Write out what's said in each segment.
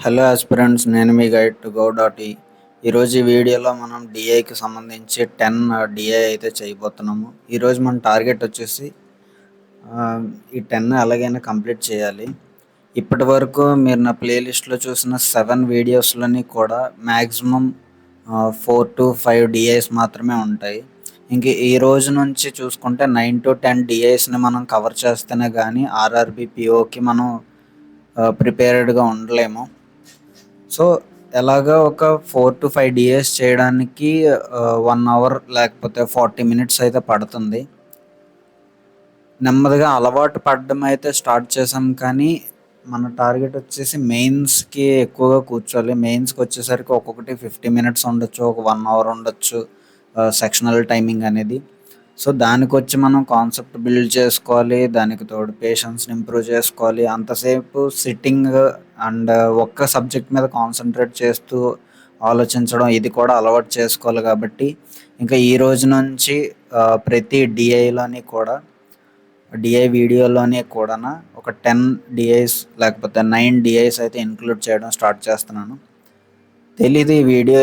Hello aspirants, నేను మీ guide to గో.ఈ. ఈరోజు ఈ వీడియోలో మనం డిఐకి సంబంధించి 10 డిఐ అయితే చేయబోతున్నాము. ఈరోజు మన టార్గెట్ వచ్చేసి ఈ 10 ఎలాగైనా కంప్లీట్ చేయాలి. ఇప్పటి వరకు మీరు నా ప్లేలిస్ట్లో చూసిన 7 వీడియోస్లోని కూడా మ్యాక్సిమం 4 to 5 డిఐస్ మాత్రమే ఉంటాయి. ఇంక ఈ రోజు నుంచి చూసుకుంటే 9 to 10 డిఐస్ని మనం కవర్ చేస్తేనే కానీ ఆర్ఆర్బి పిఓకి మనం ప్రిపేర్డ్గా ఉండలేము. సో ఎలాగా ఒక 4 to 5 డిఏస్ చేయడానికి 1 అవర్ లేకపోతే 40 మినిట్స్ అయితే పడుతుంది. నెమ్మదిగా అలవాటు పడడం అయితే స్టార్ట్ చేసాం, కానీ మన టార్గెట్ వచ్చేసి మెయిన్స్కి ఎక్కువగా కూర్చోవాలి. మెయిన్స్కి వచ్చేసరికి ఒక్కొక్కటి 50 మినిట్స్ ఉండొచ్చు, ఒక 1 అవర్ ఉండొచ్చు సెక్షనల్ టైమింగ్ అనేది. సో దానికి వచ్చి మనం కాన్సెప్ట్ బిల్డ్ చేసుకోవాలి, దానికి తోడు పేషెన్స్ని ఇంప్రూవ్ చేసుకోవాలి. అంతసేపు సిట్టింగ్ అండ్ ఒక్క సబ్జెక్ట్ మీద కాన్సన్ట్రేట్ చేస్తూ ఆలోచించడం ఇది కూడా అలవాటు చేసుకోవాలి. కాబట్టి ఇంకా ఈ రోజు నుంచి ప్రతి డిఐలోని కూడా డిఐ వీడియోలోనే కూడా ఒక 10 డిఐస్ లేకపోతే 9 డిఐస్ అయితే ఇంక్లూడ్ చేయడం స్టార్ట్ చేస్తున్నాను. తెలీదు ఈ వీడియో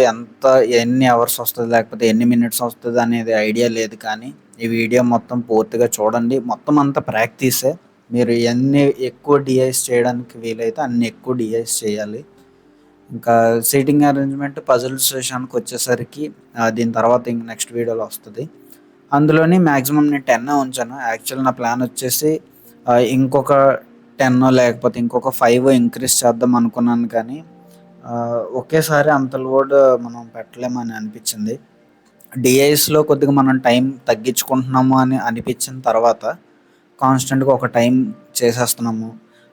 ఎన్ని అవర్స్ వస్తుంది లేకపోతే ఎన్ని మినిట్స్ వస్తుంది అనేది ఐడియా లేదు, కానీ ఈ వీడియో మొత్తం పూర్తిగా చూడండి. మొత్తం అంతా ప్రాక్టీసే. మీరు ఎన్ని ఎక్కువ డిఐస్ చేయడానికి వీలైతే అన్ని ఎక్కువ డిఐస్ చేయాలి. ఇంకా సీటింగ్ అరేంజ్మెంట్ పజిల్ సెషన్కి వచ్చేసరికి దీని తర్వాత ఇంక నెక్స్ట్ వీడియోలో వస్తుంది. అందులోని మ్యాక్సిమం నేను 10 ఉంచాను. యాక్చువల్ నా ప్లాన్ వచ్చేసి ఇంకొక 10 లేకపోతే ఇంకొక 5 ఇంక్రీజ్ చేద్దాం అనుకున్నాను, కానీ ఒకేసారి అంత లోడ్ మనం పెట్టలేమని అనిపించింది. డిఐస్లో కొద్దిగా మనం టైం తగ్గించుకుంటున్నాము అని అనిపించిన తర్వాత కాన్స్టెంట్గా ఒక టైం చేసేస్తున్నాము.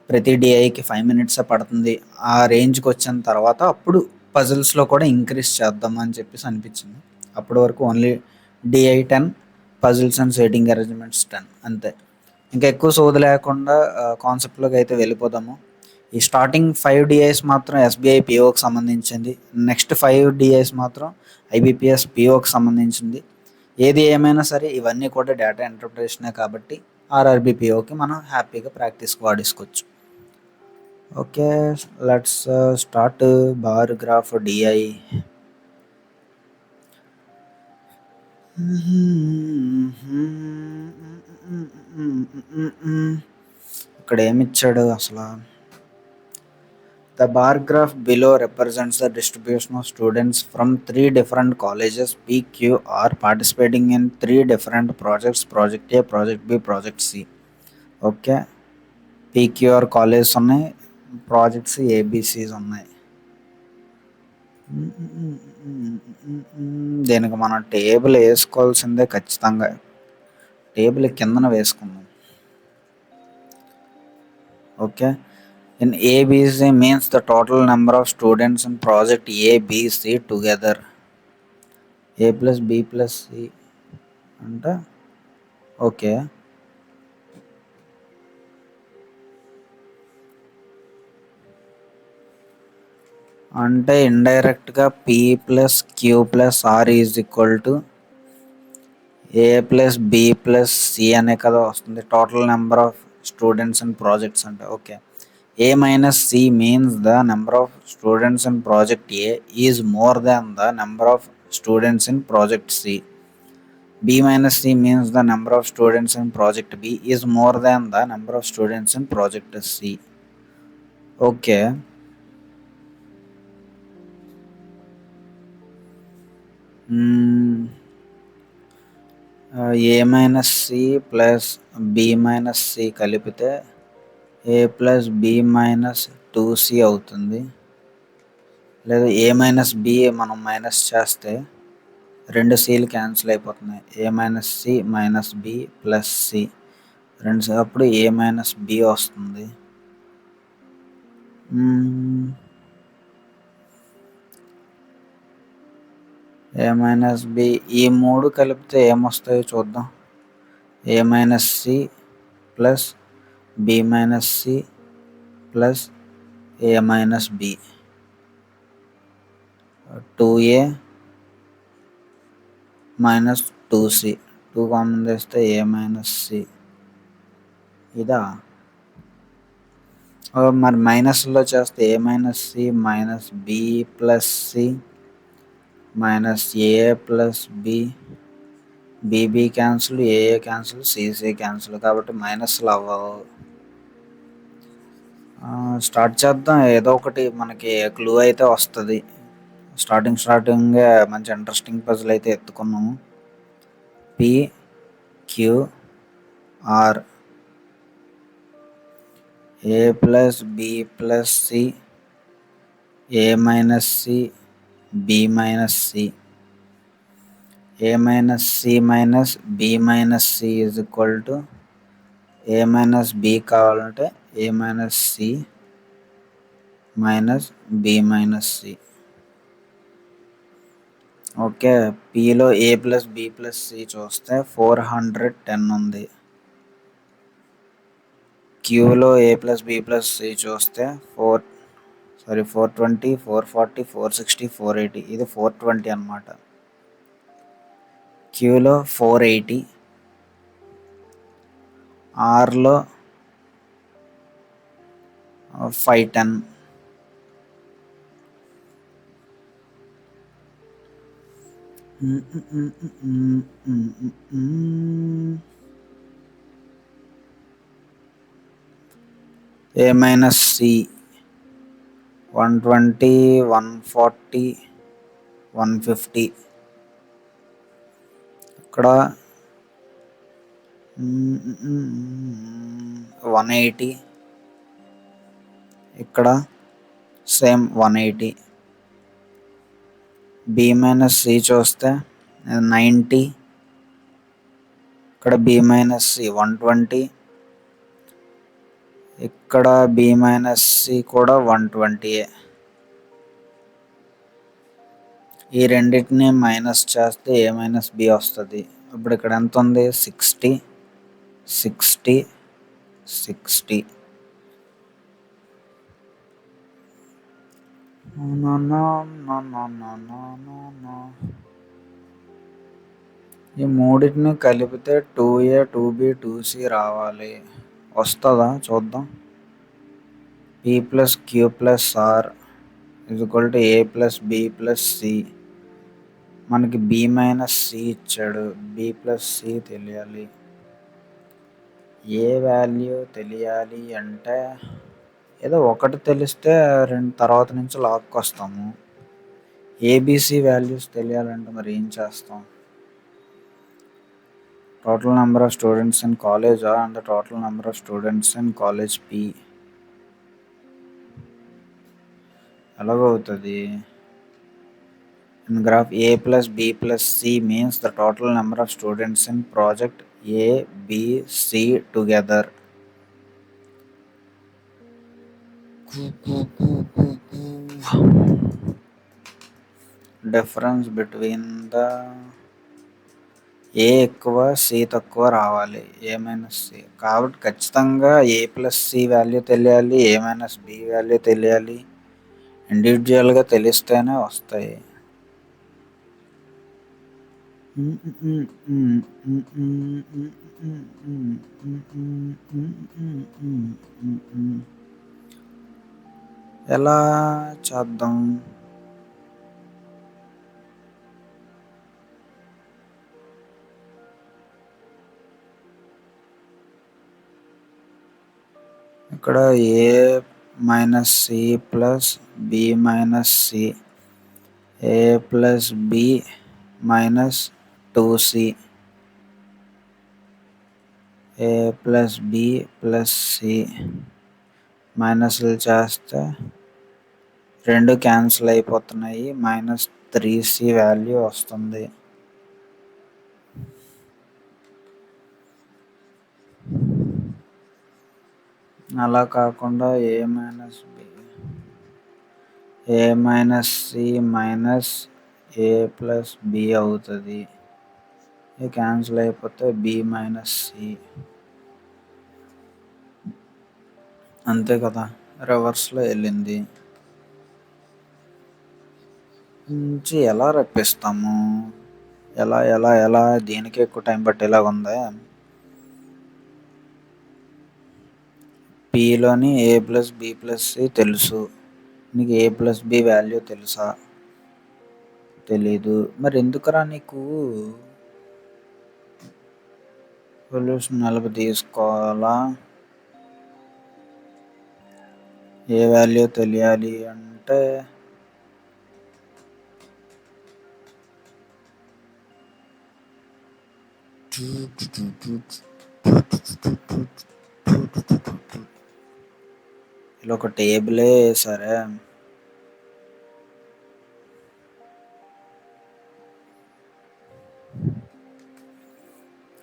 ప్రతి డిఐకి 5 మినిట్సే పడుతుంది. ఆ రేంజ్కి వచ్చిన తర్వాత అప్పుడు పజిల్స్లో కూడా ఇంక్రీజ్ చేద్దామని చెప్పేసి అనిపించింది. అప్పటి వరకు only DI 10, puzzles and setting arrangements 10 అంతే. ఇంకా ఎక్కువ సోది లేకుండా కాన్సెప్ట్లోకి అయితే వెళ్ళిపోదాము. ఈ స్టార్టింగ్ 5 డిఐస్ మాత్రం ఎస్బీఐ పిఓకి సంబంధించింది. నెక్స్ట్ 5 డిఐస్ మాత్రం ఐబీపీఎస్ పిఓకి సంబంధించింది. ఏది ఏమైనా సరే ఇవన్నీ కూడా డేటా ఇంటర్ప్రిటేషనే కాబట్టి ఆర్ఆర్బి పిఓకి మనం హ్యాపీగా ప్రాక్టీస్కి వాడేసుకోవచ్చు. Okay, let's start bar graph DI. ఇక్కడ ఏమిచ్చాడు అసలు? The bar graph below represents the distribution of students from 3 different colleges PQR participating in 3 different projects: Project A, Project B, Project C. Okay, PQR colleges ఉన్నాయి, projects ఏబిసిస్ ఉన్నాయి. దీనికి మనం table వేసుకోవాల్సిందే ఖచ్చితంగా. Table కిందన వేసుకుందాం. Okay, in ABC means the total number of students in project A, B, C together. A plus B plus C అంటే okay, అంటే ఇండైరెక్ట్గా P plus Q plus R is equal to A plus B plus C అనే కదా వస్తుంది total number of students in projects అంటే. Okay, A minus C means the number of students in project A is more than the number of students in project C. B minus C means the number of students in project B is more than the number of students in project C. Okay. A minus C plus B minus C కలిపితే A plus B minus 2C అవుతుంది. లేదా A minus B మనం minus చేస్తే 2 Cలు cancel అయిపోతున్నాయి. A minus C minus B plus C అప్పుడు A minus B వస్తుంది. A minus B ఈ 3 కలిపితే ఏమొస్తాయో చూద్దాం. A minus C plus B minus C plus A minus B 2A minus 2C 2 common చేస్తే A మైనస్ C. ఇదా మరి మైనస్లో చేస్తే A minus C minus B plus C minus A plus B, BB cancel, ఏఏ cancel, CC cancel, కాబట్టి మైనస్లు అవ్వవు. Start చేద్దాం, ఏదో ఒకటి మనకి క్లూ అయితే వస్తుంది. స్టార్టింగ్ మంచి ఇంట్రెస్టింగ్ పజిల్ అయితే ఎత్తుకున్నాము. P Q R A plus B plus C A minus C B minus C, A minus C minus B minus C is equal to A minus B కావాలంటే A minus C minus B minus C. Okay, పిలో A plus B plus C చూస్తే 410 ఉంది. క్యూలో A plus B plus C చూస్తే 420, 440, 460, 480, ఇది 420 అనమాట. క్యూలో 480, ఆర్లో 510. ఏ minus C 120, 140, 150. ఇక్కడ 180, ఇక్కడ సేమ్ 180. బి మైనస్ సి చూస్తే 90, ఇక్కడ బి మైనస్ సి 120, ఇక్కడ బి మైనస్ సి కూడా 120. ఈ రెండింటిని మైనస్ చేస్తే ఏ మైనస్ బి వస్తుంది. ఇప్పుడు ఇక్కడ ఎంత ఉంది, 60, 60, 60. ఈ మూడింటిని కలిపితే 2A 2B 2C రావాలి. వస్తుందా చూద్దాం. P plus Q plus R is equal to A plus B plus C. మనకి బి మైనస్ సి ఇచ్చాడు, బి ప్లస్ సి తెలియాలి. ఏ వాల్యూ తెలియాలి అంటే ఏదో ఒకటి తెలిస్తే తర్వాత నుంచి లాక్కి వస్తాము. ఏబిసి వాల్యూస్ తెలియాలంటే మరి ఏం చేస్తాం. Total number of students in college R and the total number of students in college P. ఎలాగవుతుంది. In graph A plus B plus C means the total number of students in project A B C together. Difference between the A ఎక్కువ C తక్కువ రావాలి, ఏ minus C. కాబట్టి ఖచ్చితంగా ఏ plus C value తెలియాలి, ఏ minus B value తెలియాలి. ఇండివిజువల్గా తెలిస్తేనే వస్తాయి. ఎలా చేద్దాం. ఇక్కడ A minus C plus B minus C, A plus B minus 2c, A plus B plus C. మైనస్లు చేస్తే రెండు క్యాన్సిల్ అయిపోతున్నాయి, మైనస్ 3c వాల్యూ వస్తుంది. అలా కాకుండా ఏ minus B, A minus C minus A plus B అవుతుంది. ఏ క్యాన్సిల్ అయిపోతే B minus C, అంతే కదా, రివర్స్లో వెళ్ళింది. నుంచి ఎలా రప్పిస్తాము, ఎలా ఎలా ఎలా దీనికి ఎక్కువ టైం పట్టేలాగా ఉంది. పిలోని ఏ ప్లస్ బి ప్లస్ సి తెలుసు. నీకు ఏ ప్లస్ బి వాల్యూ తెలుసా? తెలీదు. మరి ఎందుకురా నీకు సొల్యూషన్ నలుపు తీసుకోవాలా? ఏ వాల్యూ తెలియాలి అంటే ఇలా ఒక టేబులే సరే.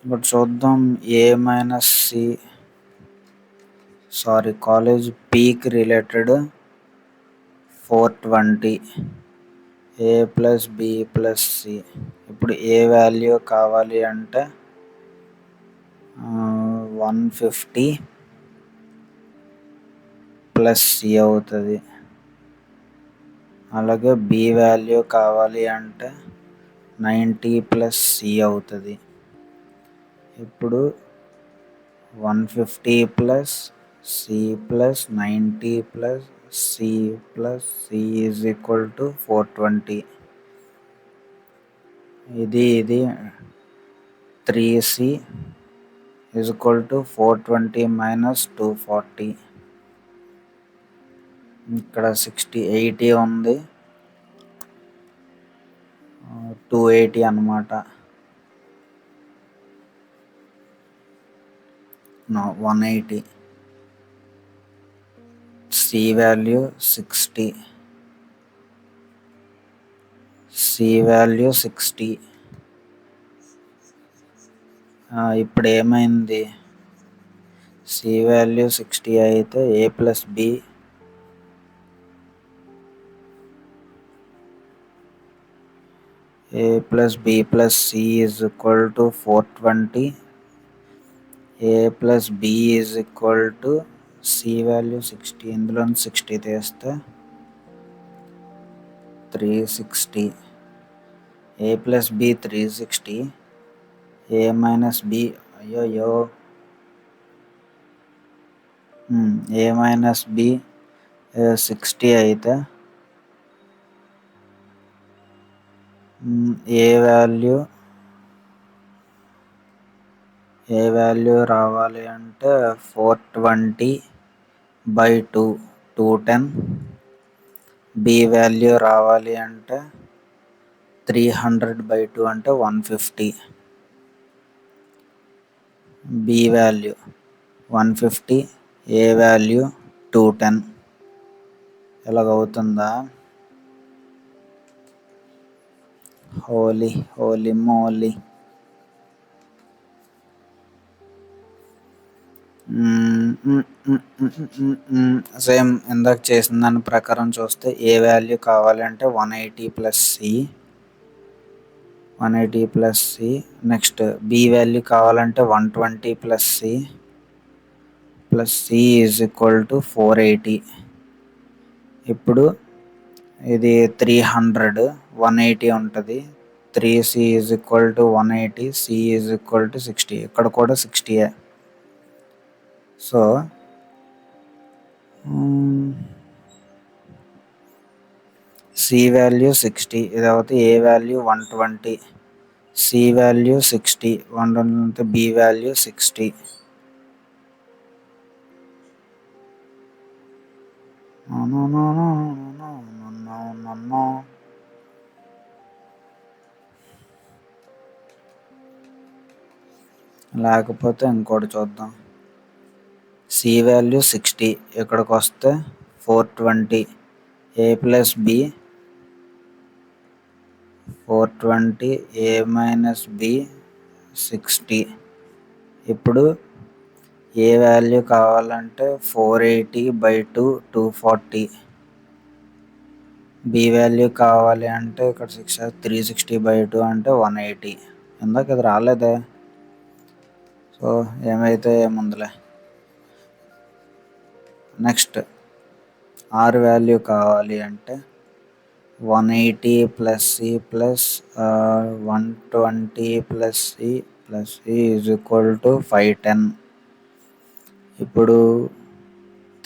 ఇప్పుడు చూద్దాం. A minus C college peak related 420 A plus B plus C. ఇప్పుడు ఏ వాల్యూ కావాలి అంటే 150 ప్లస్ సి అవుతుంది. అలాగే బి వాల్యూ కావాలి అంటే 90 ప్లస్ సి అవుతుంది. ఇప్పుడు 150 plus C plus 90 plus C plus C is equal to 420. ఇది 3c is equal to 420 minus 240. ఇక్కడ 80 ఉంది, 280 అన్నమాట. 180. C value 60. ఇప్పుడు ఏమైంది? సి వాల్యూ 60 అయితే A plus B plus C is equal to 420. A plus B is equal to C value 60. ఇందులో 60 తీస్తే 360. A plus B 360. A minus B A minus B 60 అయితే ఏ value రావాలి అంటే 420/2 210. బి వాల్యూ రావాలి అంటే 300/2 అంటే 150. B value 150, A value 210. ఎలాగవుతుందా? Holy moly. Same ఇందాక చేసిన దాని ప్రకారం చూస్తే ఏ వాల్యూ కావాలంటే 180 plus C. Next B value కావాలంటే 120 plus C is equal to 480. ఇప్పుడు ఇది 300, 180 ఉంటుంది. 3c is equal to 180, C is equal to 60. ఇక్కడ కూడా 60. సో సి వాల్యూ 60, ఇది అవుతుంది. A value 120, C value 60, 120 B value 60. లేకపోతే ఇంకోటి చూద్దాం. సి వాల్యూ 60, ఇక్కడికి వస్తే 420. A plus B 420, A minus B 60. ఇప్పుడు ఏ వాల్యూ కావాలంటే 480/2 240. బి వాల్యూ కావాలి అంటే ఇక్కడ 360/2 అంటే 180. ఇందాక ఇది రాలేదే. సో ఏమైతే ఏముందిలే. నెక్స్ట్ ఆర్ వాల్యూ కావాలి అంటే 180 plus C plus 120 plus C is equal to 510. ఇప్పుడు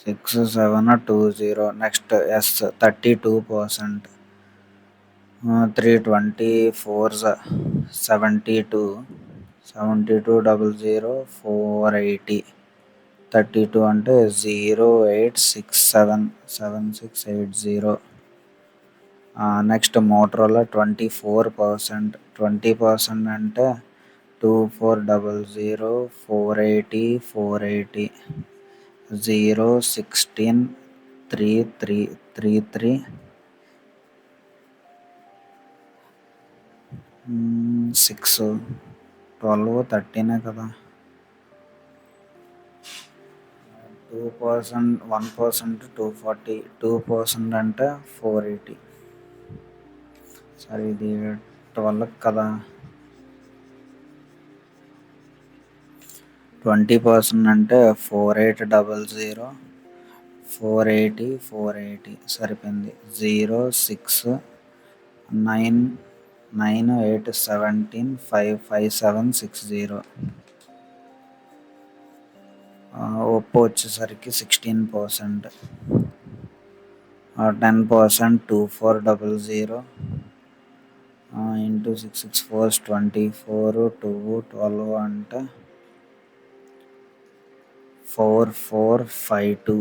6720. Next S 32%. 324s 72. 7200 480. 32 అంటే 08677680. Next Motorola 24%. 20% అంటే 2400 480. 016 3333. 6 12 13 కదా. 2%, 1% 240. 2% అంటే 480. సరే ఇది 12 కదా. 20% అంటే 4800 480. సరిపోయింది. 0699817 ఒప్పో వచ్చేసరికి 16%. 10% 2400 ఇంటూ 664 24 12 అంటే 4452.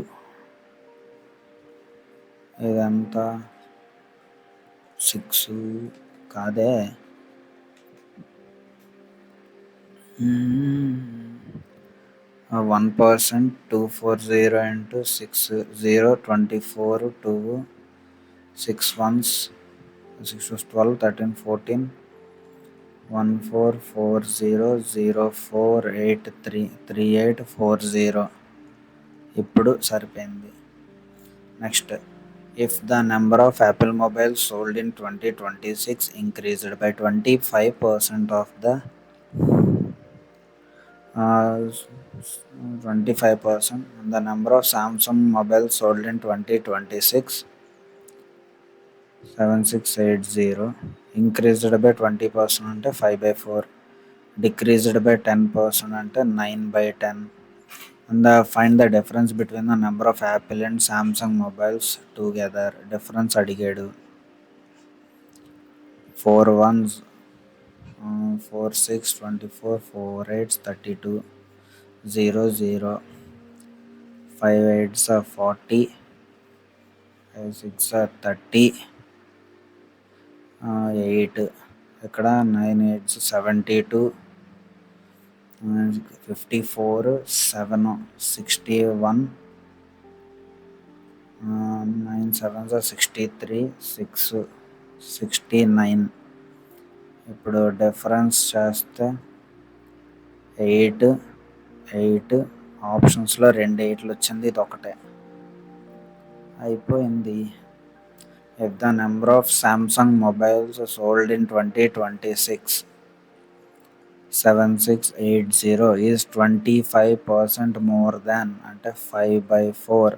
ఇదంతా 6 కాదే. 1% 240 into 6 0 24 2 6 ones 6 12 13 14 14400483 3840. ఇప్పుడు సరిపోయింది. Next, if the number of Apple mobiles sold in 2026 increased by 25% of the 25%, the number of Samsung mobiles sold in 2026 7680 increased by 20% అంటే 5/4, decreased by 10% అంటే 9/10. And find the difference between the number of Apple and Samsung mobiles together. Difference అడిగాడు. 4 ones 4 6 24 4 8 32 0 0 5 8s 40 5 6 30 8. ఇక్కడ 9 8s 72 54 7 61 9 7s 63 6 69. ఇప్పుడు difference చేస్తే 8 8 ఆప్షన్స్లో 2 8లు వచ్చింది, ఇది ఒకటే. అయిపోయింది. If the number of Samsung mobiles sold in 2026 7680 is 25% more than అంటే 5/4,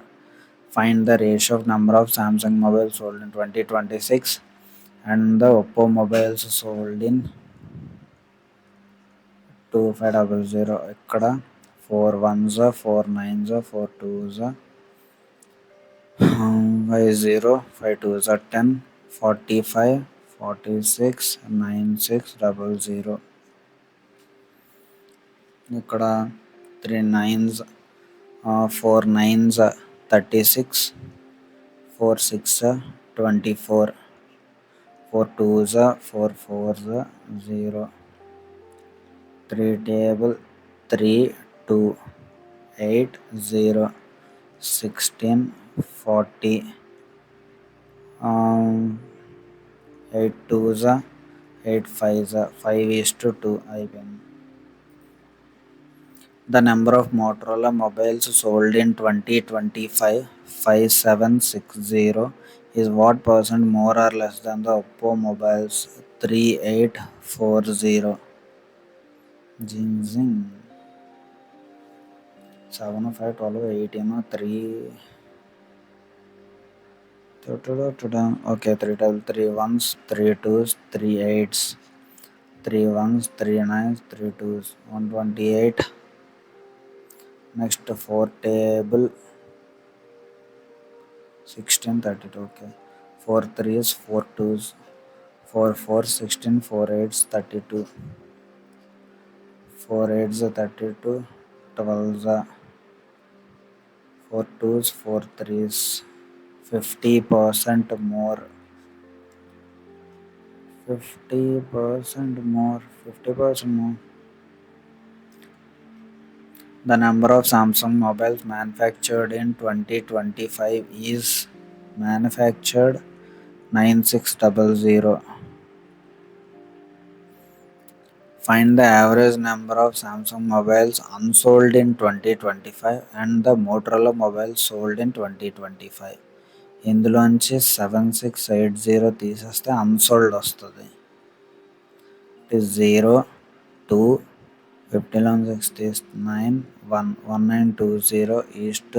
find the ratio of number of Samsung mobiles sold in 2026 and the Oppo mobiles sold in 2500. ఇక్కడ 4 ones 4 9s 4 2s 5 0 5 2s 10 45 46 9600. ఇక్కడ 3 9s 4 9s 36 4 6 24 4 2s 4 4s 0 3 table 3 2 8 0 16 40 8 2s 8 5s 5:2 అయిపోయింది. The number of Motorola mobiles sold in 2025 5760 is what percent more or less than the Oppo mobiles 3840. Zing zing. 7 5 12 18 3 okay 3 double 3 ones 3 2s 3 8s 3 ones 3 9s 3 2s 128. Next 4 table 16, 32. Okay. 4 threes, 4 twos, 4 fours, 16, 4 eights, 32. 4 eights, 32. 12s, 4 twos, 4 threes. 50% more. 50% more. 50% more. The number of Samsung mobiles manufactured in 2025 is manufactured 9600. Find the average number of Samsung mobiles unsold in 2025 and the Motorola mobiles sold in 2025. ఇందులోంచి 7680 తీసేస్తే unsold వస్తుంది. It is 0, 2, 50లో 6 తీస్తే 9, 1, 1920 east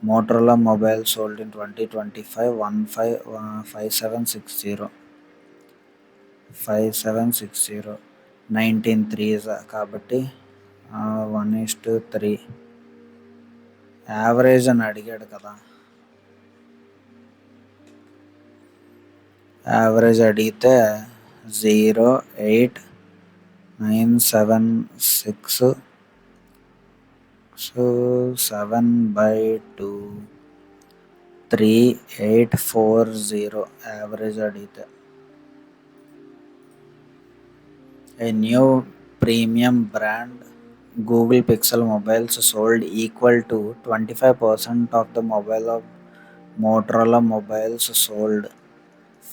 Motorola mobile sold in 2025 5760. 5760 19 threes కాబట్టి 1:3 average అని అడిగాడు కదా. Average అడిగితే 0.8976 7/2 3840 average అడిగితే. A new premium brand Google Pixel mobiles sold equal to 25% of the mobile of Motorola mobiles sold.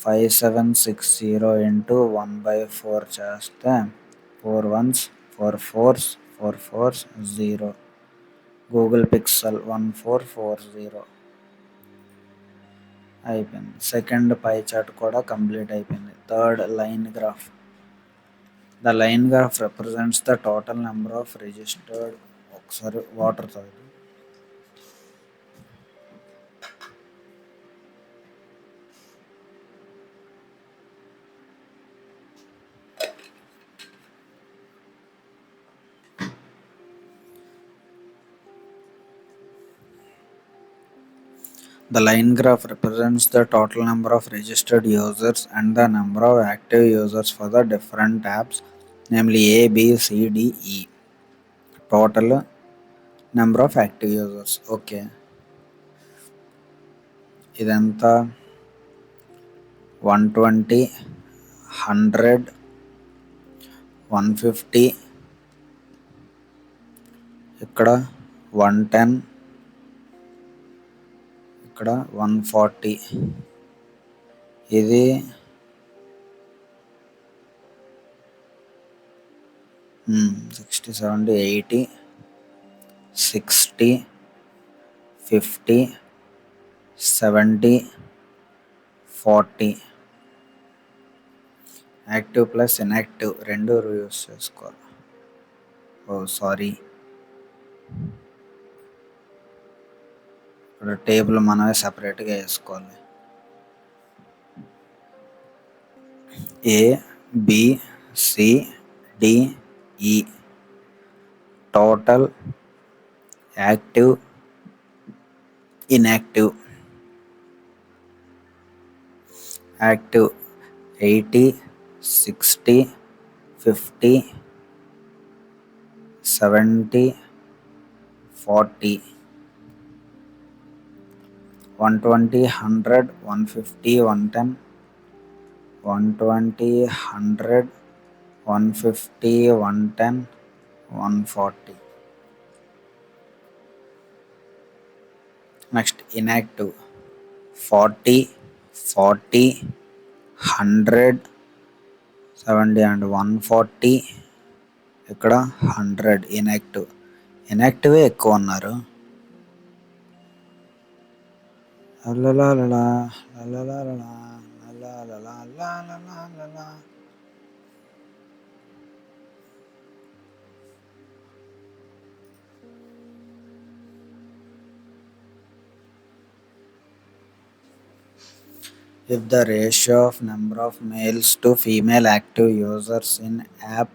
5760 into 1/4 చేస్తే 4 ones 4 fours 4 fours 0. Google Pixel 1440 అయిపోయింది. Second pie chart కూడా complete అయిపోయింది. Third line graph. The line graph represents the total number of registered water తాగు. The line graph represents the total number of registered users and the number of active users for the different apps, namely A, B, C, D, E. Total number of active users. Okay. ఇదంతా 120, 100, 150, ఇక్కడ 110, ఇక్కడ 140. ఇది 60, 70, 80, 60, 50, 70, 40. Active plus inactive రెండు use చేసుకోవాలి. Sorry, ఇక్కడ table మనమే సపరేట్గా వేసుకోవాలి. A, B, C, D, E. Total active inactive. Active 80, 60, 50, 70, 40. 120, 100, 150, 110, 120, 100, 150, 110, 140. Next inactive 40, 40, 100, 70 and 140. ఇక్కడ 100 ఇన్యాక్టివ్. ఇన్యాక్టివే ఎక్కువ ఉన్నారు. If the ratio of number of males to female active users in app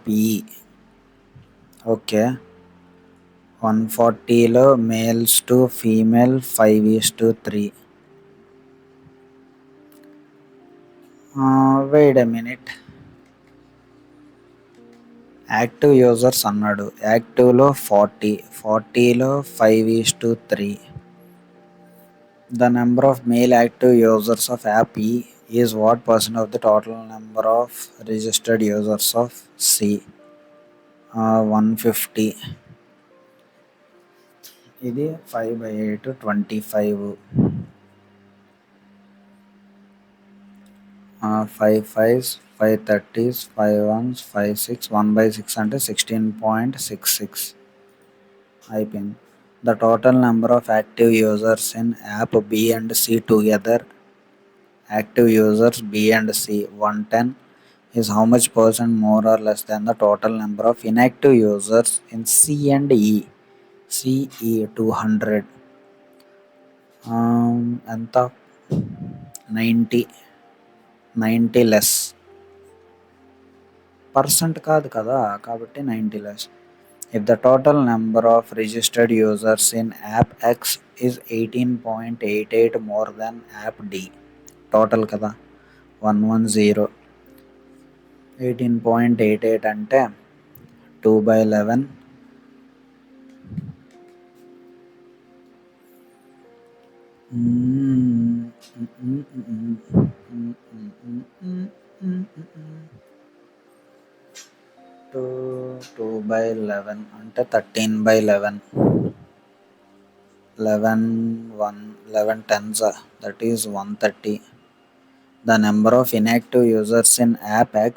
E, okay, 140లో males to female 5:3. Wait a minute, active users అన్నాడు. యాక్టివ్లో 40లో 5:3. The number of male active users of app E is what percent of the total number of registered users of C? 150. ఇది 5/8 25. 5 5s 5 30s 5 1s 5 6 1/6 అంటే 16.66 అయిపోయింది. The total number of active users in app B and C together, active users B and C 110, is how much percent more or less than the total number of inactive users in C and E? CE 200. ఎంత 90 less. Percent కాదు కదా, కాబట్టి 90 less. If the total number of registered users in app X is 18.88 more than app D, total కదా 110. 18.88 అంటే 2/11. Two by 11 అంటే 13/11. 11 tens, that is 130. The number of inactive users in app X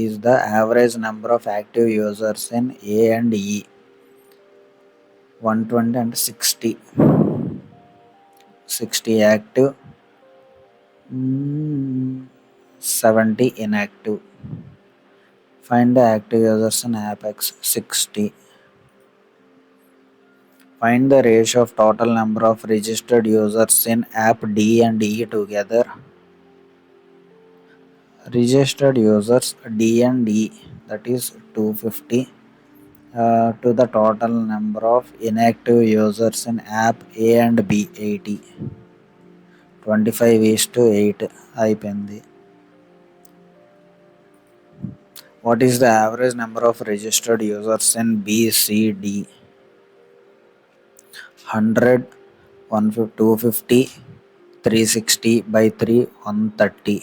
is the average number of active users in A and E. 120 and 60 active, 70 inactive. Find the active users in app X. 60. Find the ratio of total number of registered users in app D and E together. Registered users D and E, that is 250, to the total number of inactive users in app A and B 80. 25:8 అయిపోయింది. What is the average number of registered users in B, C, D? 100, 150, 250, 360/3, 130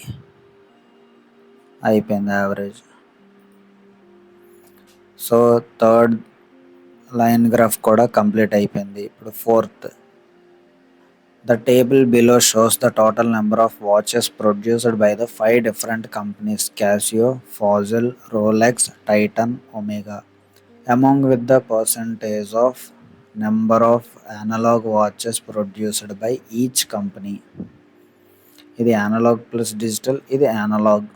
అయిపోయింది average. So third line graph కూడా complete అయిపోయింది. ఇప్పుడు fourth. The table below shows the total number of watches produced by the 5 different companies: Casio, Fossil, Rolex, Titan, Omega. Among with the percentage of number of analog watches produced by each company. ఇది analogue plus digital, ఇది analogue.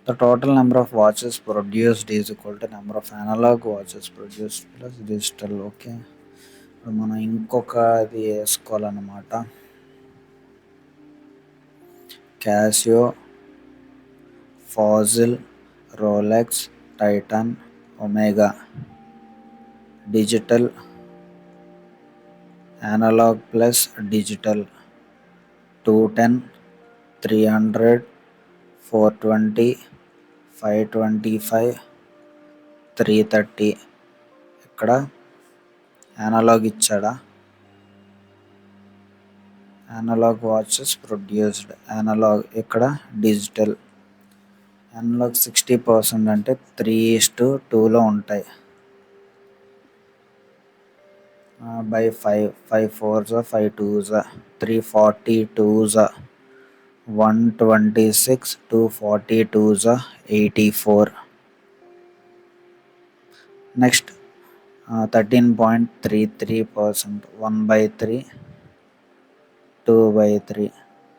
The total number of watches produced is equal to number of analog watches produced plus digital. Okay, ఇప్పుడు మనం ఇంకొకది వేసుకోవాలన్నమాట. Casio, Fossil, Rolex, Titan, Omega. Digital, analog plus digital 210, 300, 420, 525, 330. ఇక్కడ analog ఇచ్చాడా? Analog watches produced, analog. ఇక్కడ digital. Analog 60% అంటే 3:2లో ఉంటాయి. by 5, 5 4s, 5 2s, 342s, 126, 242s, 84. Next 13.33%, 1/3, 2/3,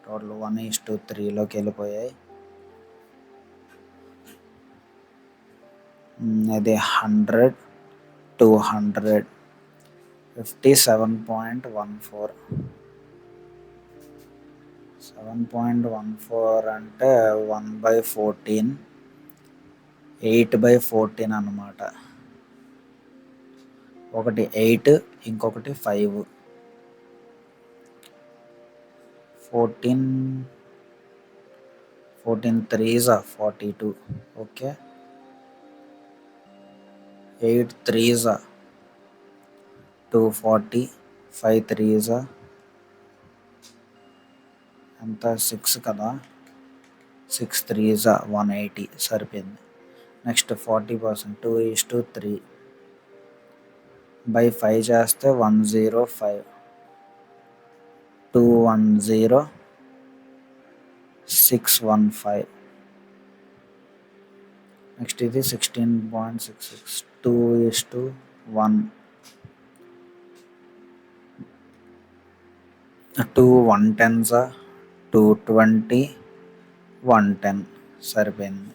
total 1:3లోకి వెళ్ళిపోయాయి. ఇది 100, 200, 57.14. 7.14 అంటే 1/14, 8/14 అన్నమాట. ఒకటి 8, ఇంకొకటి 5. 14 3s are 42. Okay. 8 3s are 240. 5 3s are ఎంత 6 కదా. 6 3s are 180. సరిపోయింది. నెక్స్ట్ 40%. 2:3 బై 5 చేస్తే 105. 210 615. నెక్స్ట్ ఇది 16.66. 2:1. 2 110s 220 110. సరిపోయింది.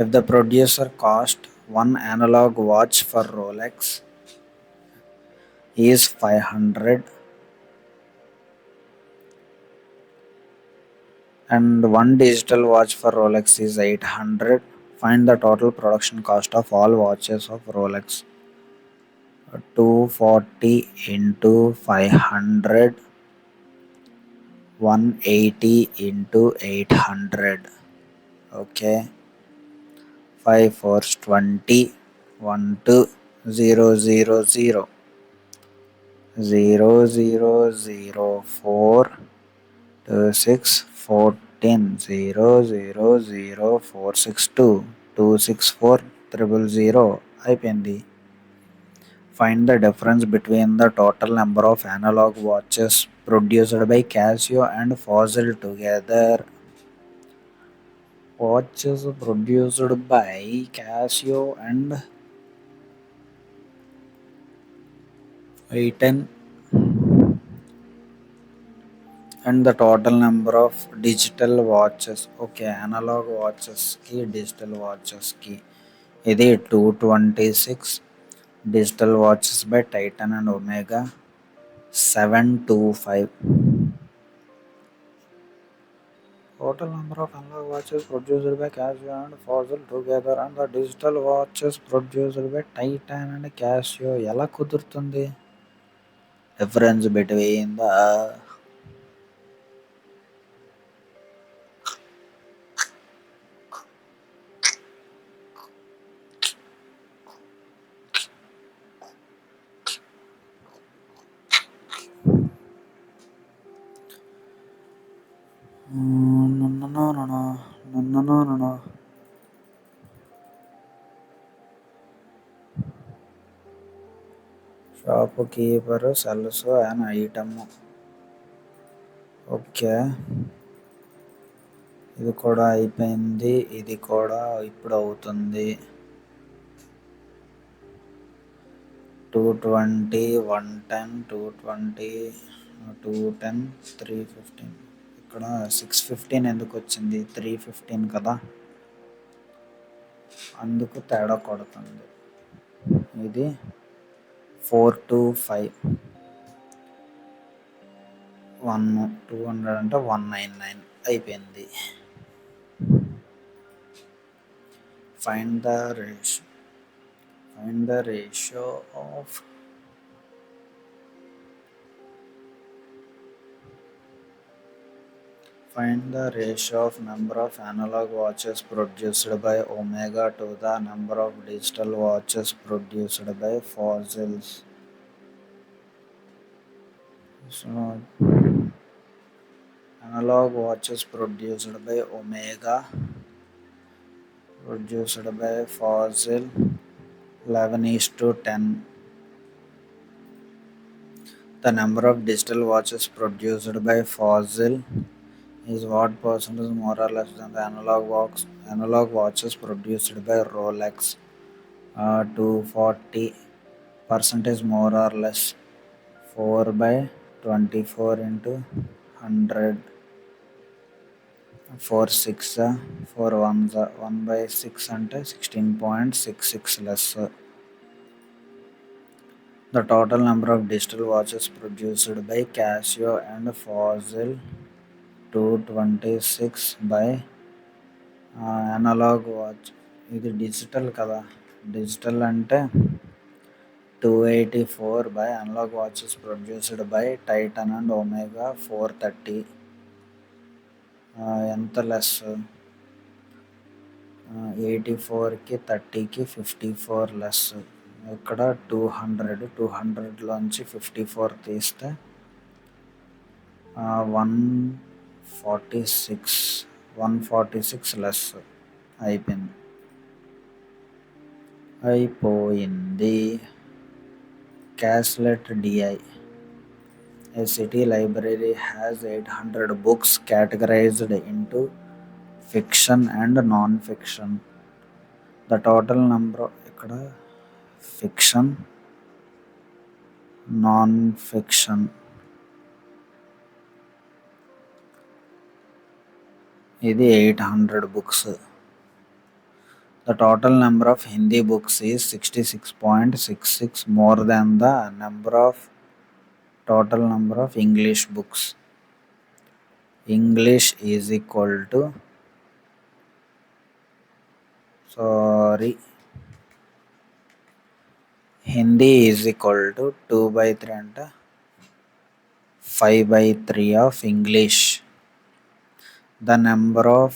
If the producer cost one analog watch for Rolex is 500 and one digital watch for Rolex is 800, find the total production cost of all watches of Rolex. 240 into 500, 180 into 800. Okay. 5 4s 20. 1 2 0 0 0 0 0 0 4 2 6 14 0 0 0 4 6 2 2 6 4 0 0 అయిపోయింది. Find the difference between the total number of analog watches produced by Casio and Fossil together. Watches produced by Casio and 810 and the total number of digital watches. Okay, analog watches ki digital watches ki ఇది 226. digital watches by Titan and Omega 725. Total number of analog watches produced by Casio and Fossil together and the digital watches produced by Titan and Casio ఎలా కుదురుతుంది? Difference between the no. Shop keeper cells an item. Okay, ఇది కూడా అయిపోయింది. ఇది కూడా ఇప్పుడు అవుతుంది. 220 110 220 210 315. ఇక్కడ 615 ఎందుకు వచ్చింది? 315 కదా, అందుకు తేడా కొడుతుంది. ఇది 425 200 అంటే 199 అయిపోయింది. Find the ratio of number of analog watches produced by Omega to the number of digital watches produced by Fossils. So analog watches produced by Omega produced by Fossil 11:10. The number of digital watches produced by Fossil is what percentage more or less than the analog watches produced by Rolex? 240% more or less. 4/24 into 100. 4 6 4 1s 1/6 అంటే 16.66 less. The total number of digital watches produced by Casio and Fossil 226 by analogue watch. ఇది digital కదా, digital అంటే 284 by analog watches produced by Titan and Omega 430. ఎంత less? 84కి 30కి 54 less. ఇక్కడ 200లోంచి 54 తీస్తే 146 less. అయిపోయింది. Caslet DI. A city library has 800 books categorized into fiction and non-fiction. The total number ఇక్కడ fiction, non-fiction. ఇది 800 books. The total number of Hindi books is 66.66 more than the total number of English books. English is equal to Hindi is equal to 2/3 అంటే 5/3 of English. The number of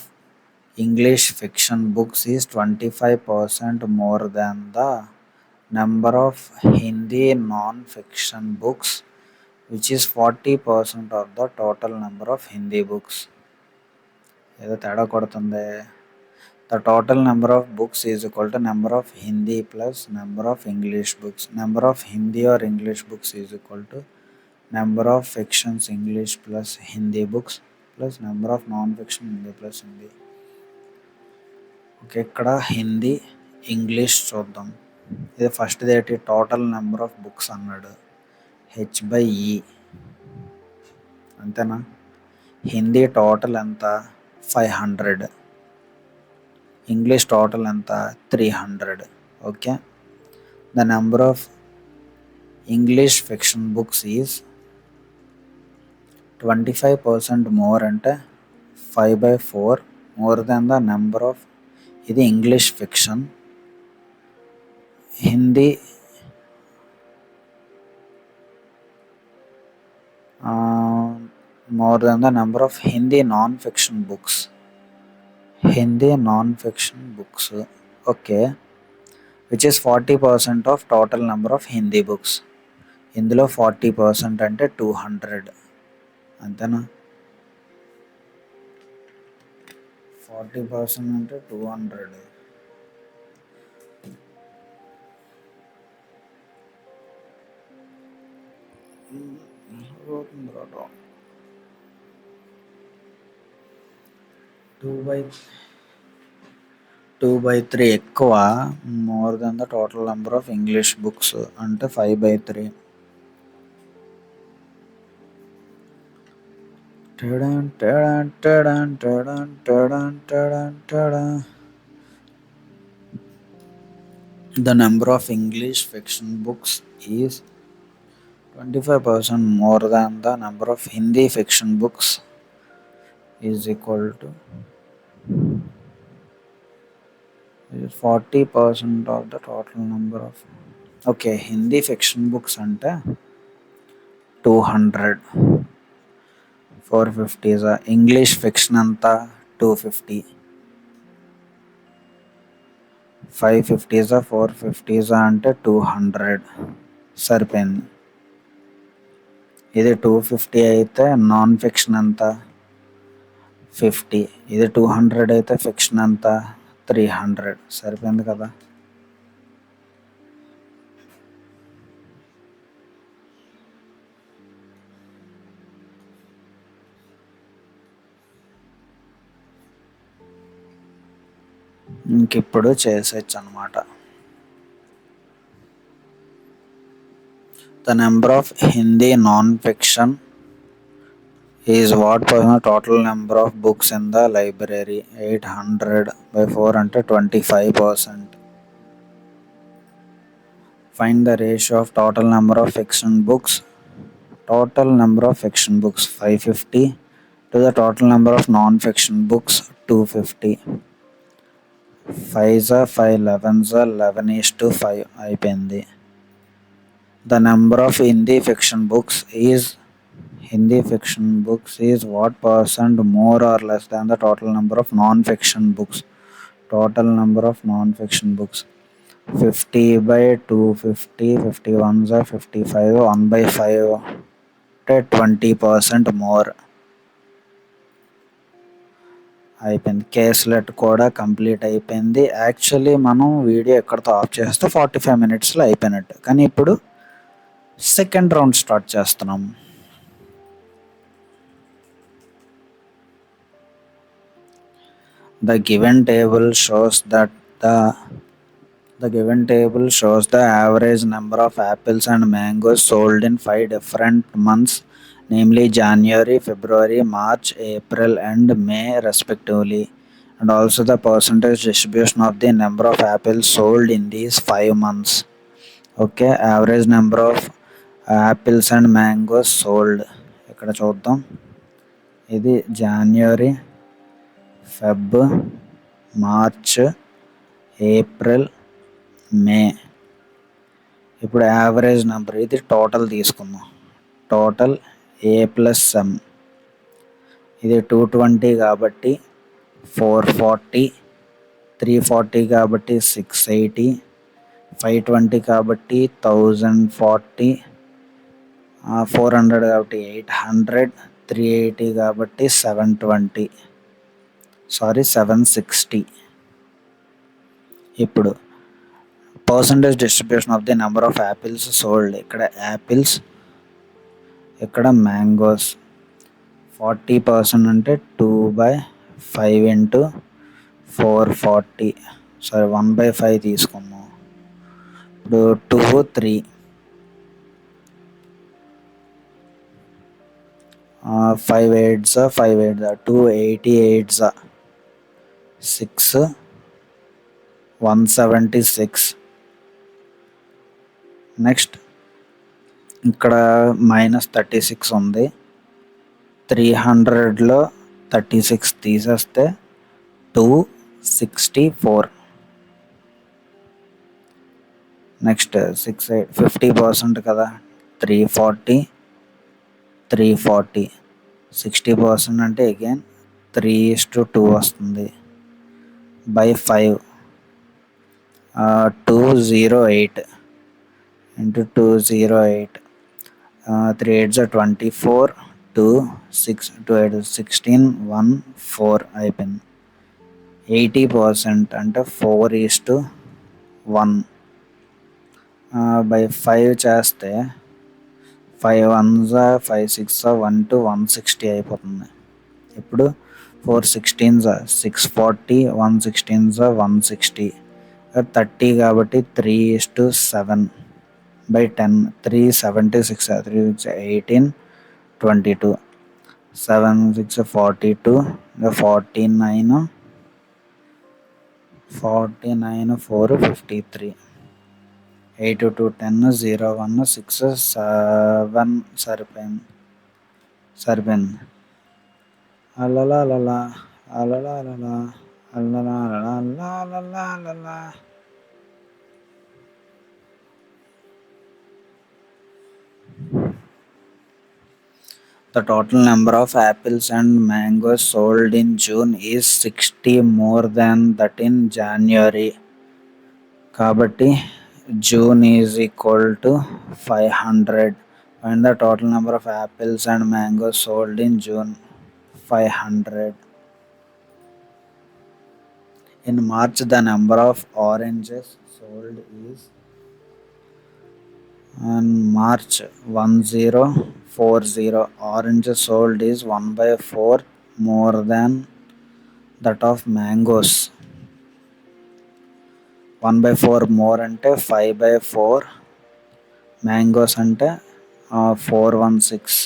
English fiction books is 25% more than the number of Hindi non-fiction books, which is 40% of the total number of Hindi books. ఏదో తేడా కొడుతుంది. The total number of books is equal to number of Hindi plus number of English books. Number of Hindi or English books is equal to number of fictions English plus Hindi books plus number of non-fiction Hindi plus Hindi. Okay, ఇక్కడ Hindi English చూద్దాం. ఇది first ఏంటి? Total number of books అన్నాడు, H/E. అంతేనా? Hindi total ఎంత? 500. English total ఎంత? 300. Okay, the number of English fiction books is 25% more అంటే 5/4 more than the number of, ఇది English fiction. Hindi more than the number of Hindi non-fiction books. Hindi non-fiction books, okay, which is 40% of total number of Hindi books. ఇందులో 40% అంటే 200. అంతేనా? 40% అంటే 200. Two by three ఎక్కువ, more than the total number of English books అంటే 5/3. The number of English fiction books is 25% more than the number of Hindi fiction books is equal to 40% of the total number of. Okay, Hindi fiction books అంటే 200. 450. English fiction అంతా 250. 550 450 అంటే 200. సరిపోయింది. ఇది 250 అయితే non fiction అంతా 50. ఇది 200 అయితే fiction అంతా 300. సరిపోయింది కదా? ఇంకిప్పుడు చేసేయచ్చు అన్నమాట. The number of Hindi non fiction is what percent total number of books in the library? 800/4 అంటే 25%. Find the ratio of total number of fiction books. Total number of fiction books 550 To the total number of non-fiction books, 250. 5 5 11 11 is to 5 అయిపోయింది. The number of Hindi fiction books is what percent more or less than the total number of non-fiction books? Total number of non-fiction books. 50 by 250, 51 55, 1 by 5 20% more. అయిపోయింది. Caselet కూడా complete అయిపోయింది. Actually మనం video ఎక్కడితో of చేస్తే 45 మినిట్స్లో అయిపోయినట్టు, కానీ ఇప్పుడు second round start చేస్తున్నాం. The given table shows the average number of apples and mangoes sold in 5 different months, namely January, February, March, April and May respectively, and also the percentage distribution of the number of apples sold in these 5 months. Okay, average number of apples and mangoes sold ఇక్కడ చూద్దాం. ఇది జనవరి, Feb, March, April, మే. ఇప్పుడు average number, ఇది total తీసుకుందాం. Total ఏ plus ఎం, ఇది 220 కాబట్టి 440, 340 కాబట్టి 680, 520 కాబట్టి 1040, 400 కాబట్టి 800, 380 కాబట్టి 760. ఇప్పుడు percentage distribution of the number of apples sold, ఇక్కడ యాపిల్స్, ఇక్కడ మ్యాంగోస్. 40% అంటే 2/5 ఇంటూ 440, 1/5 తీసుకున్నాం. ఇప్పుడు 2 3 5 8 5 8 288 6 176. నెక్స్ట్ ఇక్కడ -36 ఉంది. 300లో 36 తీసేస్తే 264. నెక్స్ట్ 50% కదా, 340, 340. 60% అంటే అగైన్ 3:2 వస్తుంది. బై 5, 208 ఇంటూ 208, 3 8 24, 2 6 2 8 16 1 4 అయిపోయింది. 80% అంటే 4:1. బై 5 చేస్తే 5 1 5 6 1 2 160 అయిపోతుంది. ఇప్పుడు 4 16 640, 116 160, 30 కాబట్టి 3:7 బై 10, 376, 18 22, 7 6 42, 49 4 53, 8 2 10 0 1 6 7 సరిపోయింది. అలలా అలలా అలలా అలలా అలలా అలలా అలలా అలలా. The total number of apples and mangoes sold in June is 60 more than that in January. కాబట్టి June is equal to 500. Find the total number of apples and mangoes sold in June. 500. In March, the number of oranges sold is, on March 1040, oranges sold is 1/4 more than that of mangoes. 1/4 more అంటే 5/4, mangoes అంటే 416.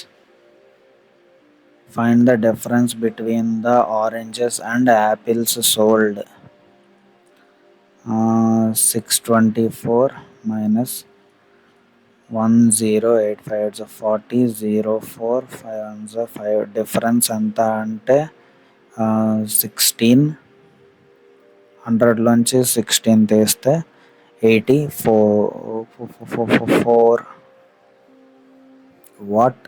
Find the difference between the oranges and apples sold. 624 minus 1085 40 04 5 5 difference ఎంత అంటే 16 100లోంచి 16 తీస్తే 84 what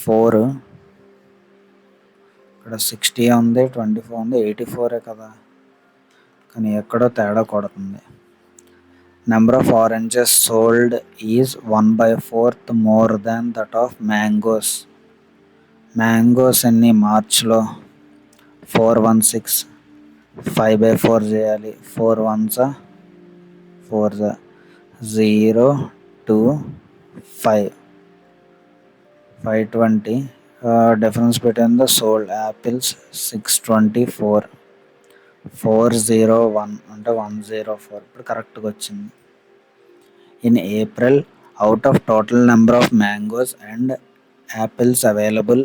4 ఇక్కడ 60 ఉంది 24 ఉంది 84 కదా కానీ ఎక్కడో తేడా కొడుతుంది. Number of oranges sold is 1/4 more than that of mangoes. Mangoes ఎన్ని మార్చ్లో 416 5/4 చేయాలి. 4 1s 4 0 2 5 520. Difference between the sold apples 624 401 అంటే 104. ఇప్పుడు కరెక్ట్గా వచ్చింది. In April out of total number of mangoes and apples available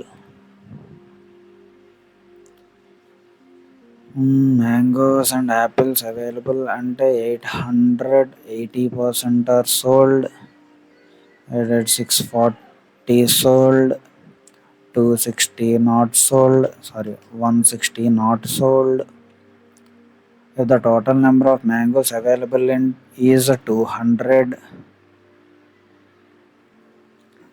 mangoes and apples available అంటే 880% are sold. 640 sold, 260 not sold, 160 not sold. If the total number of mangoes available is 200,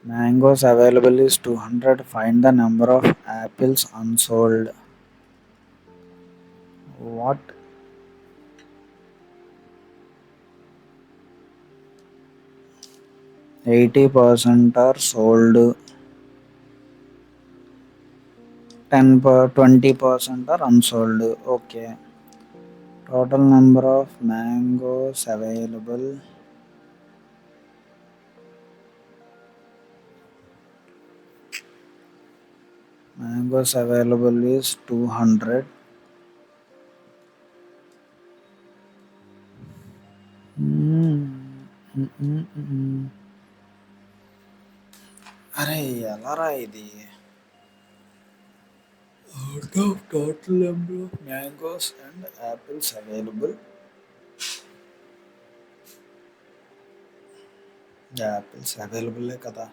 mangoes available is 200, find the number of apples unsold. What? %80 are sold, 20% are unsold. Okay. Total number of mangoes available is 200. అరే ఎలా రా ఇది? Out of total number of mangoes and apples available, apples available కదా.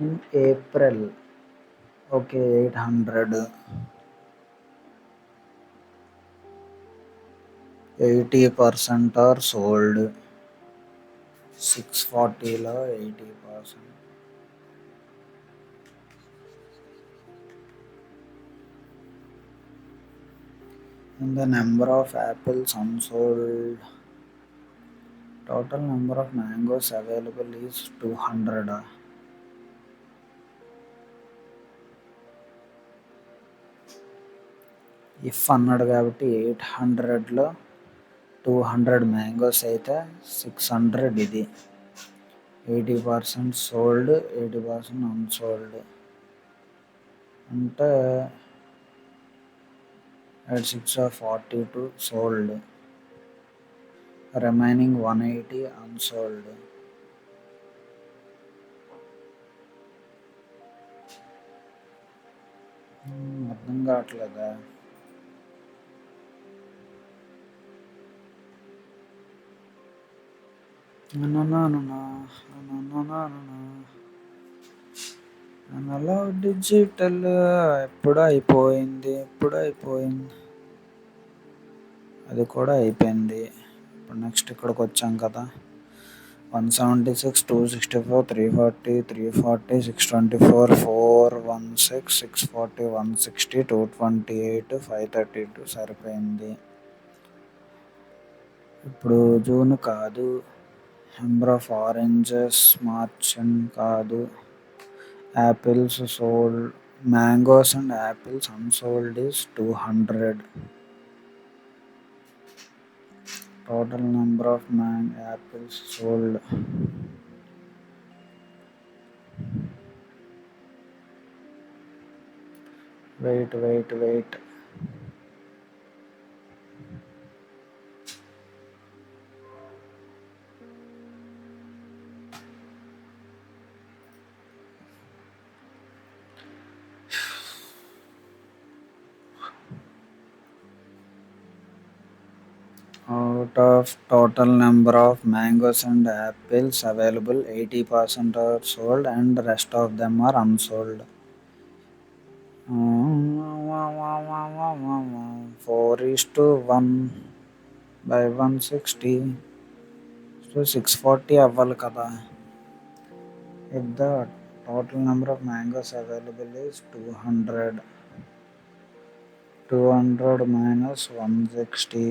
In April, okay, 800. 80% are sold. 640లో 80%. And the number of apples unsold. Total number of mangoes available is 200. If అన్నాడు కాబట్టి 800లో 200 mangoes అయితే 600 ఇది. 80% sold, 80% unsold అంటే 642 sold, remaining 180 unsold. అర్థం కావట్లేదా? Analogue digital ఎప్పుడు అయిపోయింది. అది కూడా అయిపోయింది. ఇప్పుడు నెక్స్ట్ ఇక్కడికి వచ్చాం కదా. 176 264 340 340 624 416 640 160 228 532 సరిపోయింది. ఇప్పుడు జూన్ కాదు. నెంబర్ ఆఫ్ ఆరెంజెస్ మార్చ్ కాదు. Apples sold, mangoes and apples unsold is 200. Total number of apples sold. Wait. Out of total number of mangoes and apples available, 80% are sold and the rest of them are unsold. 4:1 by 160. So 640 అవ్వాలి కదా. If the total number of mangoes available is 200, 200 minus 160,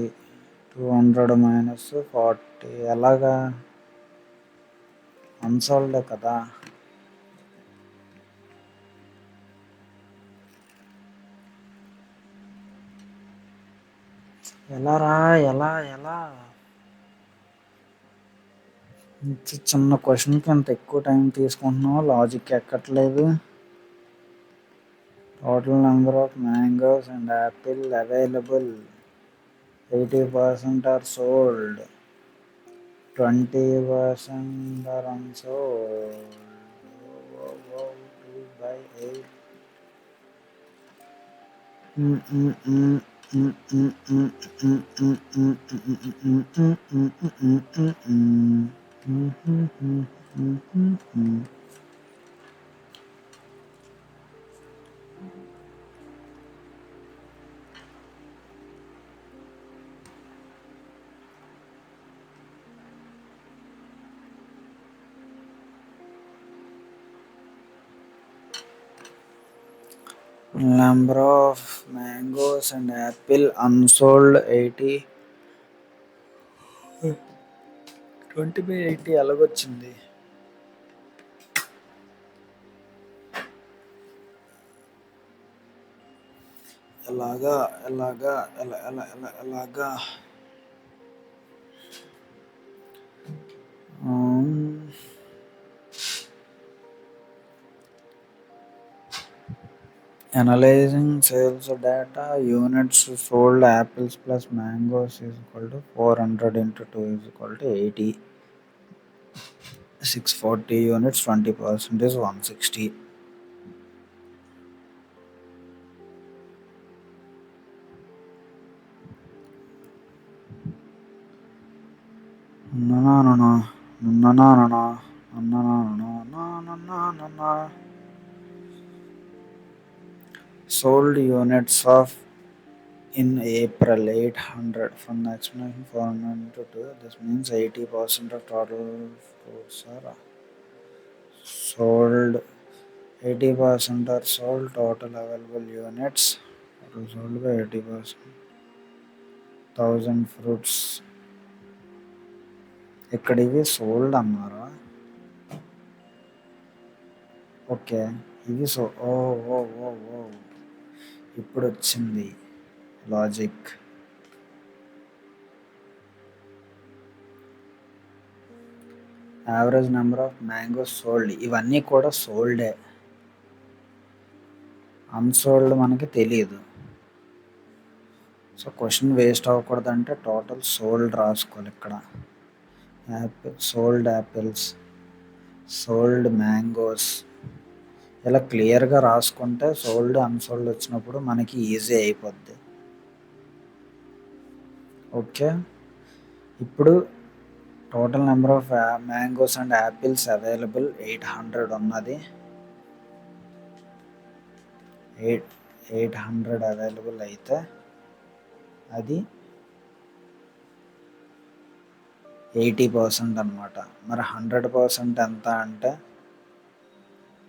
200 minus 40 ఎలాగా unsolved కదా. ఎలా రా ఎలా ఎలా చిన్న క్వశ్చన్కి అంత ఎక్కువ టైం తీసుకుంటున్నావు, లాజిక్ ఎక్కట్లేదు. Total number of mangoes and apple available, 80% are sold, 20% are unsold. 2 by 8. Number of mangoes and apple unsold 80. 20 by 80 ఎలాగొచ్చింది. ఎలాగా ఎలాగా ఎలా ఎలా ఎలా ఎలాగా Analyzing sales data, units sold apples plus mangoes is equal to 400 into 2 is equal to 80. 640 units, 20% is 160. Sold units of in April 800 from the explanation 400 to 2. This means 80% of total fruits are sold. 80% are sold. Total available units total sold by 80%. 1000 fruits. ఇక్కడ ఇవి sold అన్నారా. Okay ఇవి ఓ ఓ ఓ ఓ ఇప్పుడు వచ్చింది logic. Average number of mangoes sold, ఇవన్నీ కూడా సోల్డే, అన్సోల్డ్ మనకి తెలియదు. సో క్వశ్చన్ వేస్ట్ అవ్వకూడదంటే టోటల్ సోల్డ్ రాసుకోవాలి ఇక్కడ. సోల్డ్ యాపిల్స్, సోల్డ్ మ్యాంగోస్ ఇలా క్లియర్గా రాసుకుంటే సోల్డ్ అన్సోల్డ్ వచ్చినప్పుడు మనకి ఈజీ అయిపోద్ది. ఓకే ఇప్పుడు total number of mangoes and apples available 800 ఉన్నది. 800 అవైలబుల్ అయితే అది 80% అన్నమాట. మరి 100% ఎంత అంటే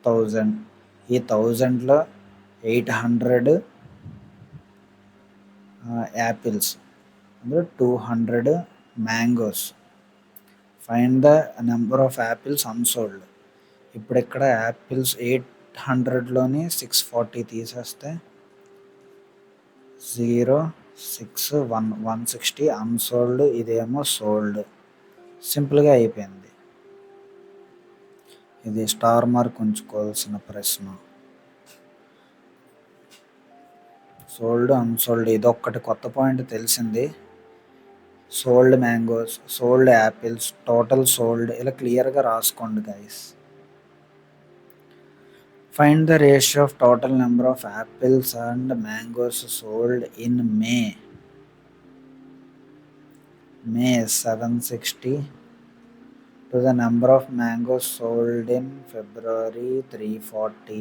1000. ఈ 1000లో 800 యాపిల్స్, అందులో 200 mangoes. Find the number of apples unsold. ఇప్పుడు ఇక్కడ యాపిల్స్ 800లోని 640 తీసేస్తే 0 6 1 160 అన్సోల్డ్, ఇదేమో సోల్డ్. సింపుల్గా అయిపోయింది. ఇది స్టార్ మార్క్ ఉంచుకోవాల్సిన ప్రశ్న. సోల్డ్ అన్సోల్డ్ ఇదొక్కటి కొత్త పాయింట్ తెలిసింది. Sold mangoes, sold apples, total sold ఇలా క్లియర్గా రాసుకోండి guys. Find the ratio of total number of apples and mangoes sold in May. May 760 to the number of mangoes sold in February 340.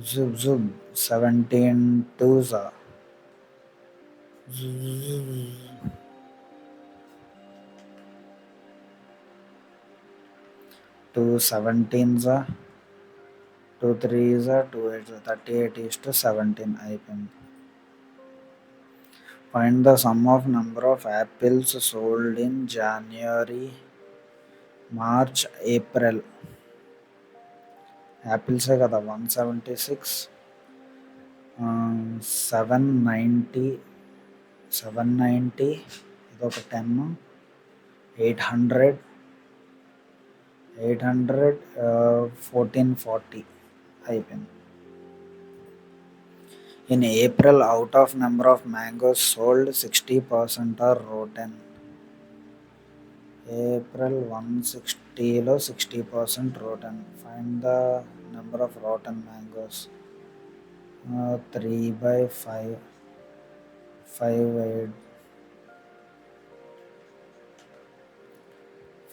Zub zub 17 twos. Two 17s, two 3s, two 8s, 38 is to 17 అయిపోయింది. Find the sum of number of apples sold in January, March, April. యాపిల్సే కదా 176, 790, 790 ఇదొక 10, 800, 800, 1440 అయిపోయింది. In April, out of number of mangoes sold, 60% are rotten. April 160లో 60% rotten. Find the number of rotten mangoes. 3/5, 5/8,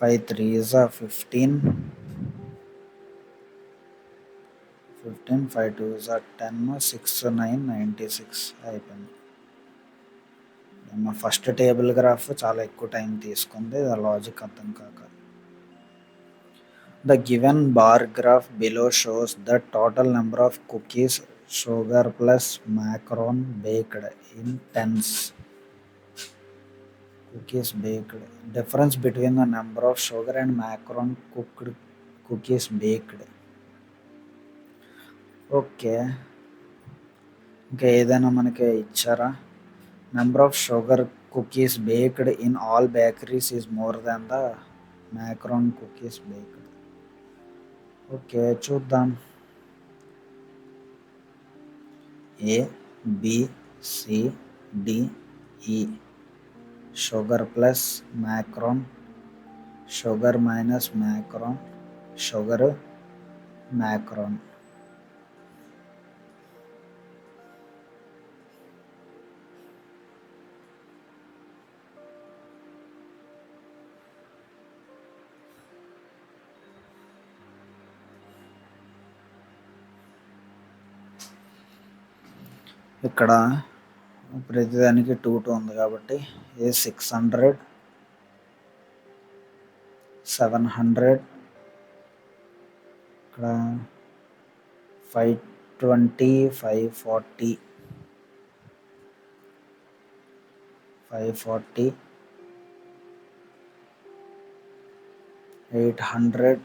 5 3s are 15, 15, 5 2s are 10, 6 9 96 అయిపోయింది. మా first table graph చాలా ఎక్కువ time తీసుకుంది, logic అర్థం కాక. The given bar graph below shows the total number of cookies, sugar plus macaron baked in tens. Cookies baked. Difference between the number of sugar and macaron cooked cookies baked. Okay, ఇంకా ఏదైనా మనకి ఇచ్చారా? Number of sugar cookies baked in all bakeries is more than the macaron cookies baked. Okay చూద్దాం. A, B, C, D, E. Sugar plus macaron, sugar minus macaron, sugar, macaron. ఇక్కడ ప్రతిదానికి 2 2 ఉంది కాబట్టి ఏ 600, 700, ఇక్కడ 520, 540, 540, 800,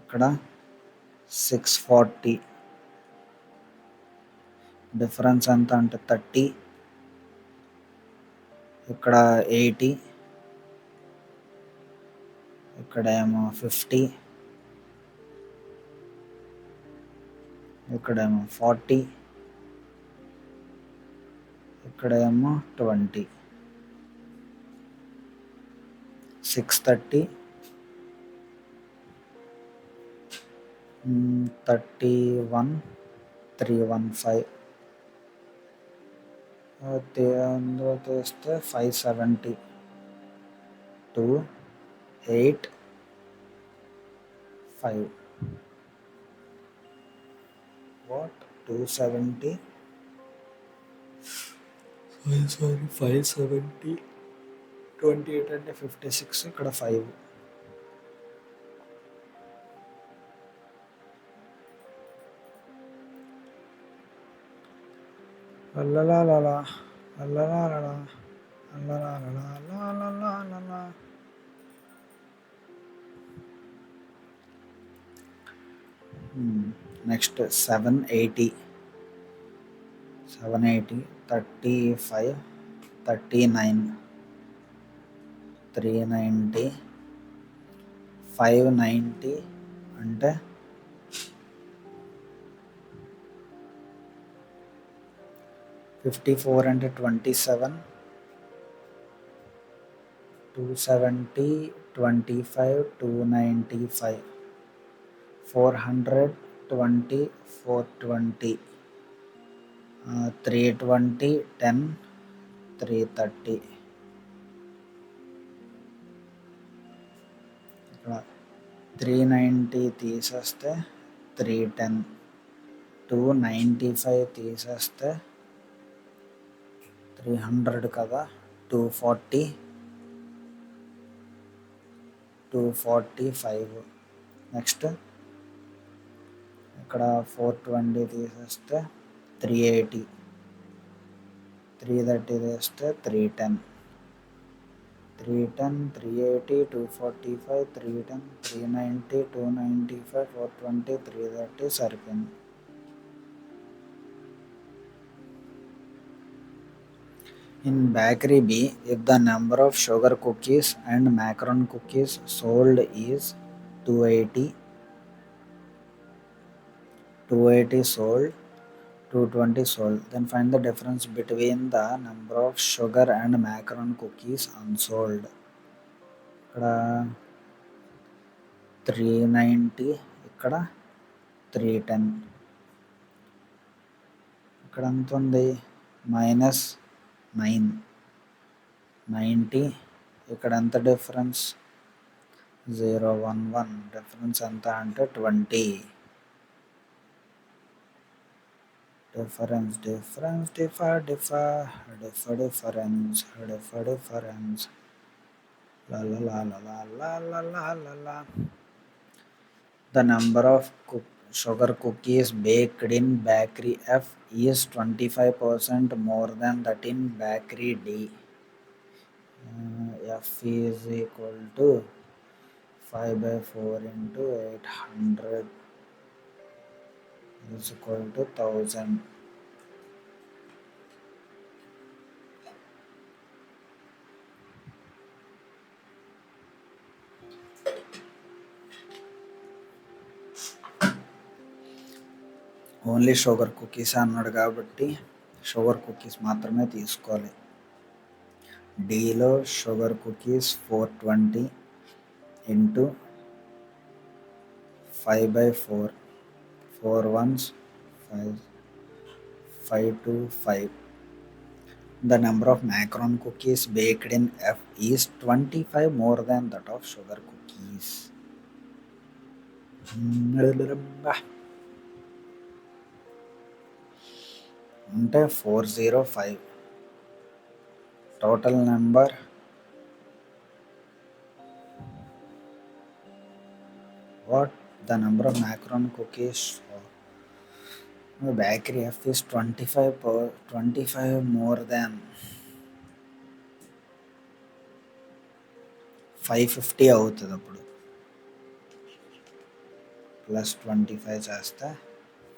ఇక్కడ 640. డిఫరెన్స్ ఎంత అంటే 30, ఇక్కడ 80, ఇక్కడేమో 50, ఇక్కడేమో 40, ఇక్కడేమో 20. 630, 31, 315. అందులో తీస్తే 570, 2, 8, 5. వాట్ 270, 570, 28 అంటే 56, ఇక్కడ 5. అల్లలాలలా అల్లలాలలా అల్లలాలలా. నెక్స్ట్ 780, 35, 39, 390, 590 అంటే 54 అంటే 27, 270, 25, 295, 420, 420. 320, 10, 330. ఇక్కడ 390 తీసేస్తే 310, 295 తీసేస్తే 300 కదా, 240, 245. నెక్స్ట్ ఇక్కడ 420 తీసేస్తే 380, 330 తీస్తే 310, 380, 245, 310, 390, 295, 420, 330 సరిపోయింది. In bakery B, if the number of sugar cookies and macaron cookies sold is 280 sold, 220 sold, then find the difference between the number of sugar and macaron cookies unsold. ఇక్కడ 390, ఇక్కడ 310. ఇక్కడ ఎంత ఉంది, -9, 90. ఇక్కడ ఎంత డిఫరెన్స్, 011. డిఫరెన్స్ ఎంత అంటే 20. Difference The number of sugar cookies baked in bakery F is 25% more than that in bakery D. F is equal to 5/4 into 800 is equal to 1000. Only sugar cookies అన్నాడు కాబట్టి షుగర్ కుకీస్ మాత్రమే తీసుకోవాలి. డీలో sugar cookies 420 into 5/4, 4 ones 5, 5 to 5. The number of macaron cookies baked in F is 25 more than that of sugar cookies. అంటే 405. Total number what the number of macaron cookies bakery F is 25 more than 550 అవుతుంది. అప్పుడు +25 చేస్తే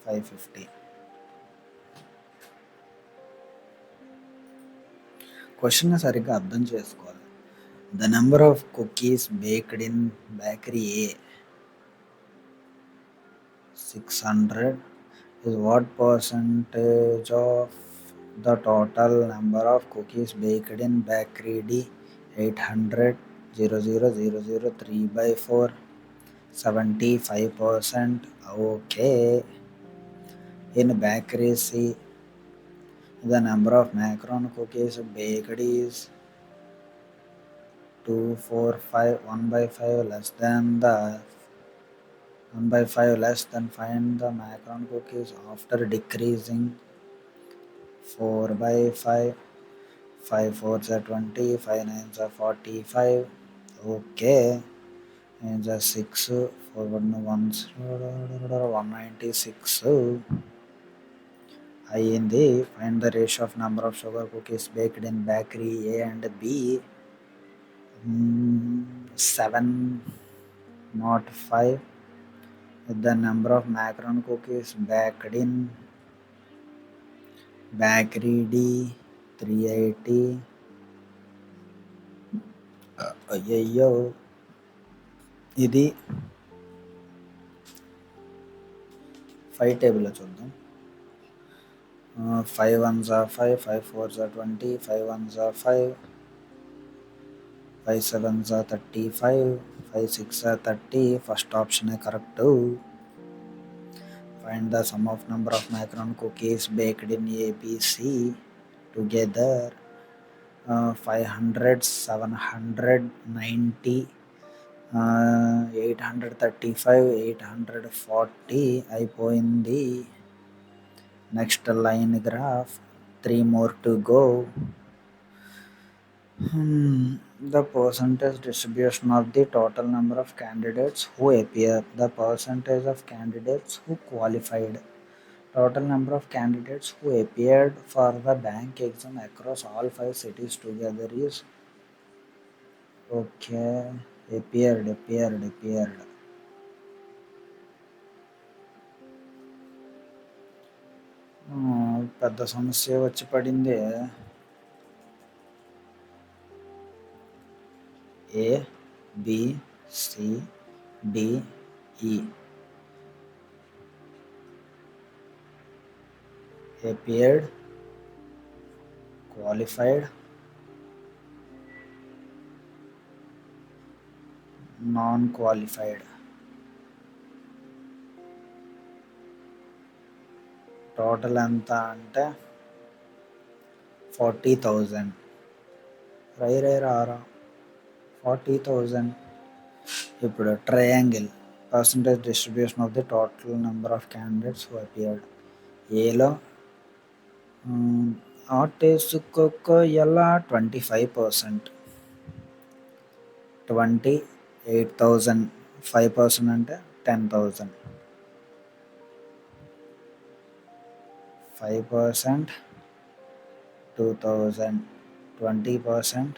550. Question సరిగ్గా అర్థం చేసుకోవాలి. The number of cookies baked in bakery A 600 is what percentage of the total number of cookies baked in bakery D 800, 0000 3/4, 75%. Okay. In bakery C, the number of macaron cookies baked is 245, 1/5 less than the 1/5 less than, find the macaron cookies after decreasing 4/5, 5 4s are 20, 5 9s are 45. Okay, and the 6, 4 1s 196 అయ్యింది. Find the ratio of number of sugar cookies baked in bakery A and B. 705. The number of macaron cookies baked in bakery D 380. అయ్యయ్యో, ఇది 5 టేబుల్లో చూద్దాం. 5 1s are 5, 5 4s are 20, 5 1s are 5, 5 7s are 35, 5 6 are 30. First ఆప్షనే correct. Find the sum of number of macaron cookies baked in ABC together. 500, 790, 835, 840 అయిపోయింది. Next line graph, 3 more to go. The percentage distribution of the total number of candidates who appear, the percentage of candidates who qualified. Total number of candidates who appeared for the bank exam across all 5 cities together is okay. appeared. పెద్ద సమస్య వచ్చి పడింది. A, B, C, D, E. Appeared, qualified, non-qualified. Total ఎంత అంటే 40,000. రారా 40,000. ఇప్పుడు triangle, percentage distribution of the total number of candidates who appeared. ఏలో ఆటేసుకోకో ఎలా 25%, 28,000. 5% అంటే 10,000. 5% 2,000, 20%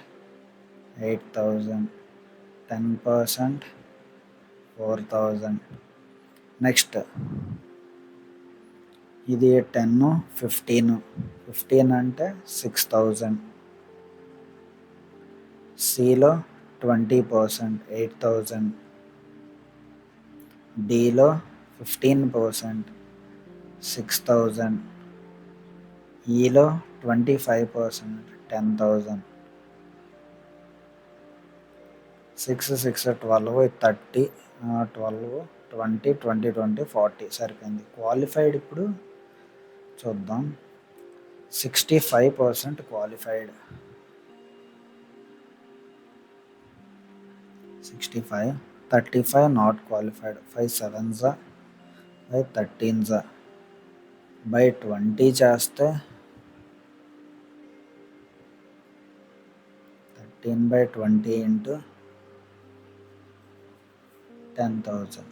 8,000, 10% 4,000. నెక్స్ట్ ఇది 10, 15 అంటే 6,000. సిలో 20%, 8,000. డిలో 15%, 6,000. ఈలో 25%, 10,000. 6, 12, 30, 12, 20, 20, 20, 40 సరిపోయింది. క్వాలిఫైడ్ ఇప్పుడు చూద్దాం. 65% qualified. 65, 35 not qualified. 5 7s, 5 13s, by 20 చేస్తే 13/20 into 10,000.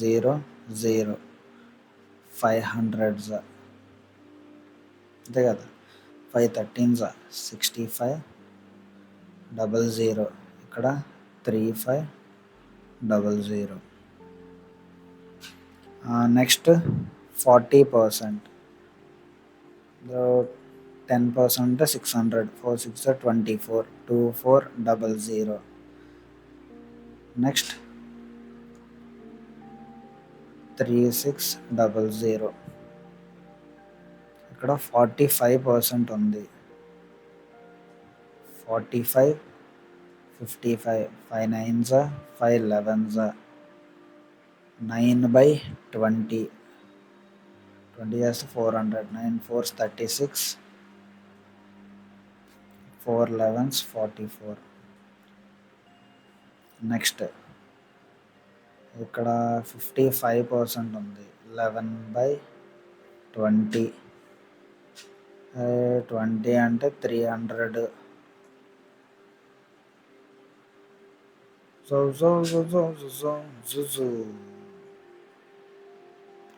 0, 0, 500s అంతే కదా. 5 13s 65, 00 ఇక్కడ 3500. నెక్స్ట్ 40%. 10% అంటే 600. 4 6 24, 2400. నెక్స్ట్ 3600. ఇక్కడ 45% ఉంది. 45, 55, 5 9s, 5 11s, 9/20. 20 చేస్తే 400, 9 4s 36, 4 11s 44. నెక్స్ట్ ఇక్కడ 55% ఉంది. 11/20. 20 అంటే 300.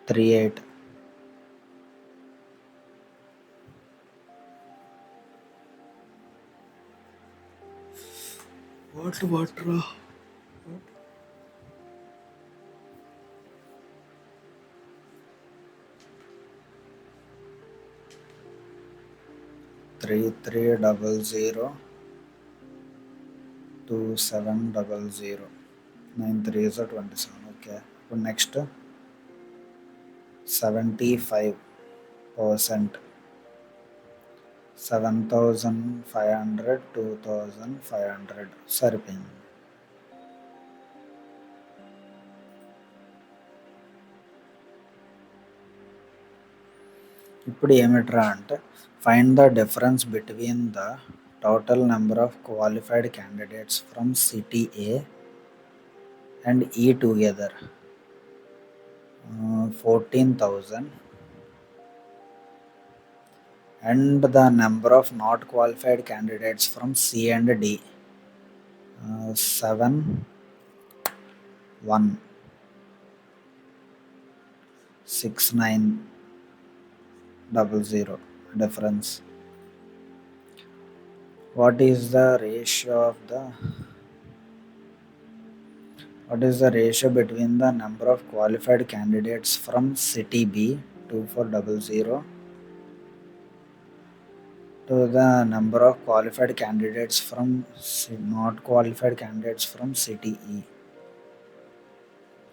38. వాటర్ 3300, 2700. 9 3s 27. ఓకే. ఇప్పుడు నెక్స్ట్ 75%. 7,500, 2,500 సరిపోయింది. ఇప్పుడు ఏమిట్రా అంటే find the difference between the total number of qualified candidates from city A and ఈ together 14,000 and the number of not qualified candidates from C and D 7 1 6 9 00 difference. What is the ratio between the number of qualified candidates from city B 2400 to the number of qualified candidates from not qualified candidates from city E?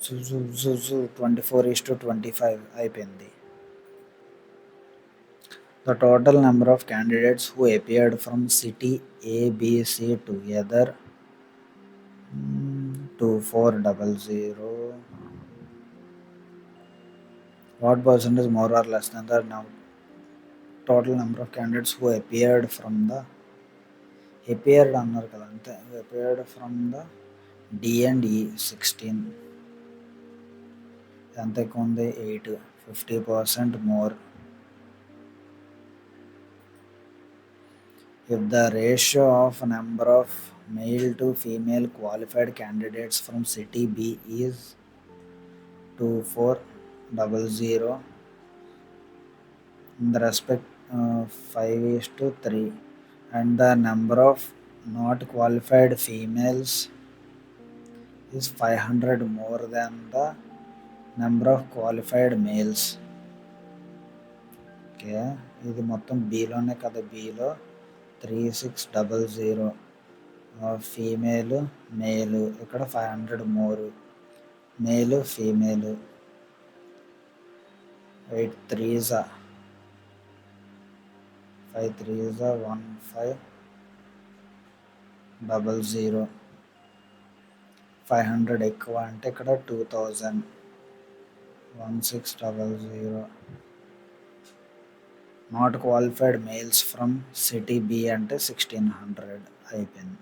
24:25 అయిపోయింది. The total number of candidates who appeared from city A, B, C together 2400. What percentage more or less than the total number of candidates who appeared from the అన్నారు కదా అంతే appeared from the D and E 16 ఎంత ఎక్కువ ఉంది 8 50% more. If the ratio of number of male to female qualified candidates from city B is 2400 in the respect 5:3 and the number of not qualified females is 500 more than the number of qualified males. Okay ఇది మొత్తం బీలోనే కదా బీలో 3600 female మేలు ఇక్కడ 500 మోరు మేలు female 8 3s 5 3s 1500 500 ఎక్కువ అంటే ఇక్కడ 2000 1600 not qualified males from city B అంటే 1600 అయిపోయింది.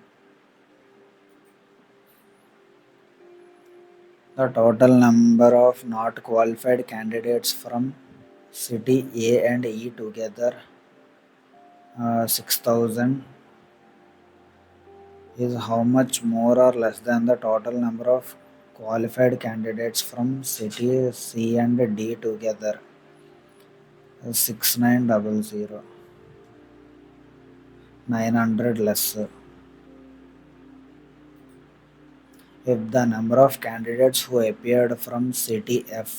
The total number of not qualified candidates from city A and E together 6,000 is how much more or less than the total number of qualified candidates from city C and D together 6900 900 less. If the number of candidates who appeared from city F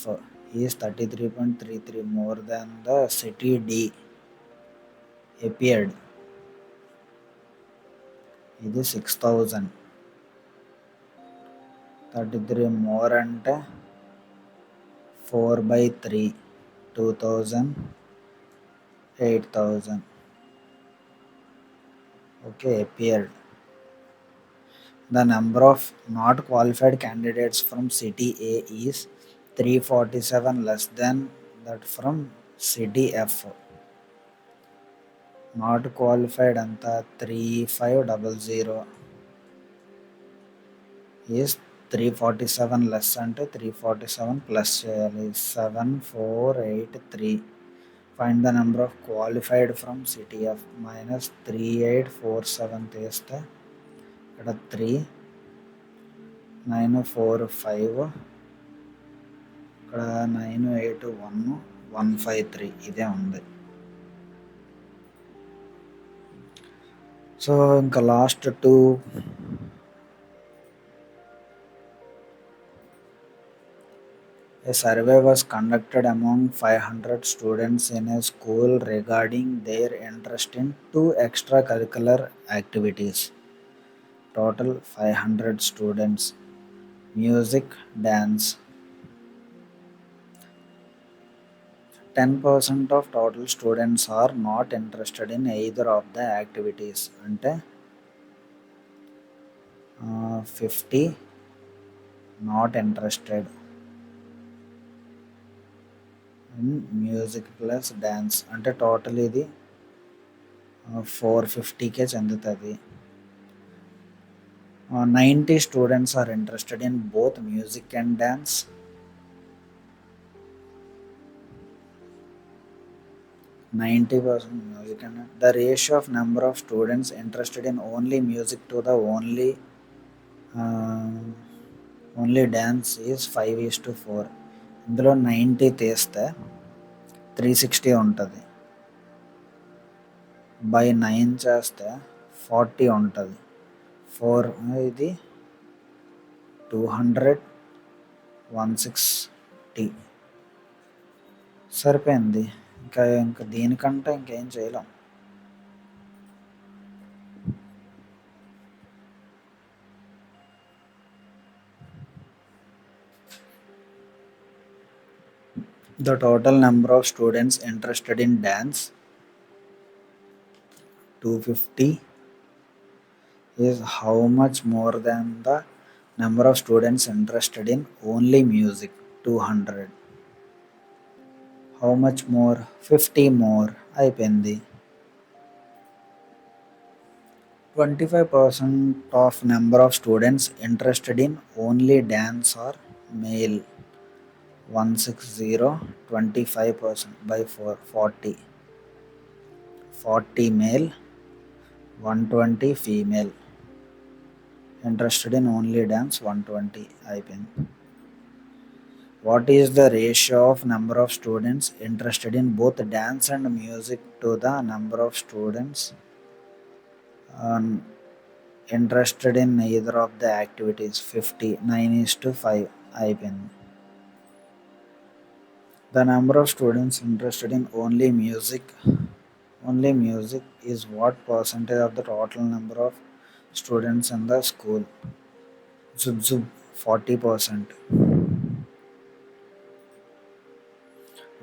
is 33.33 more than the city D appeared, ఇది 6000 33 more అంటే 4/3 2000 8000 okay appeared. The number of not qualified candidates from city A is 347 less than that from city F. Not qualified అంతా 3500 is 347 less అంటే 347 plus చేయాలి 7483. Find the number of qualified from city F minus 3847 తీస్తే ఇక్కడ 3 945 ఇక్కడ 981 153 ఇదే ఉంది. So ఇంకా last 2 A survey was conducted among 500 students in a school regarding their interest in 2 extracurricular activities. Total 500 students. Music, dance. 10% of total students are not interested in either of the activities. అంటే 50 not interested. In music plus dance అంటే total ఇది 450కే చెందుతుంది. 90 students are interested in both music and dance. 90% music and the ratio of number of students interested in only music to the uh, only dance is 5:4. ఇందులో 90 తీస్తే 360 ఉంటుంది. By 9 చేస్తే 40 ఉంటుంది. 4 ఇది 200 160 సరిపోయింది. ఇంకా దీనికంటే ఇంకేం చేయలేం. The total number of students interested in dance 250 is how much more than the number of students interested in only music 200. How much more? 50 more అయిపోయింది. 25% of number of students interested in only dance are male. 160 25% by 4 40. 40 male 120 female. Interested in only dance 120 అయిపోయింది. What is the ratio of number of students interested in both dance and music to the number of students interested in neither of the activities? 50 9:5 అయిపోయింది. The number of students interested in only music is what percentage of the total number of students in the school? Zub zub 40%.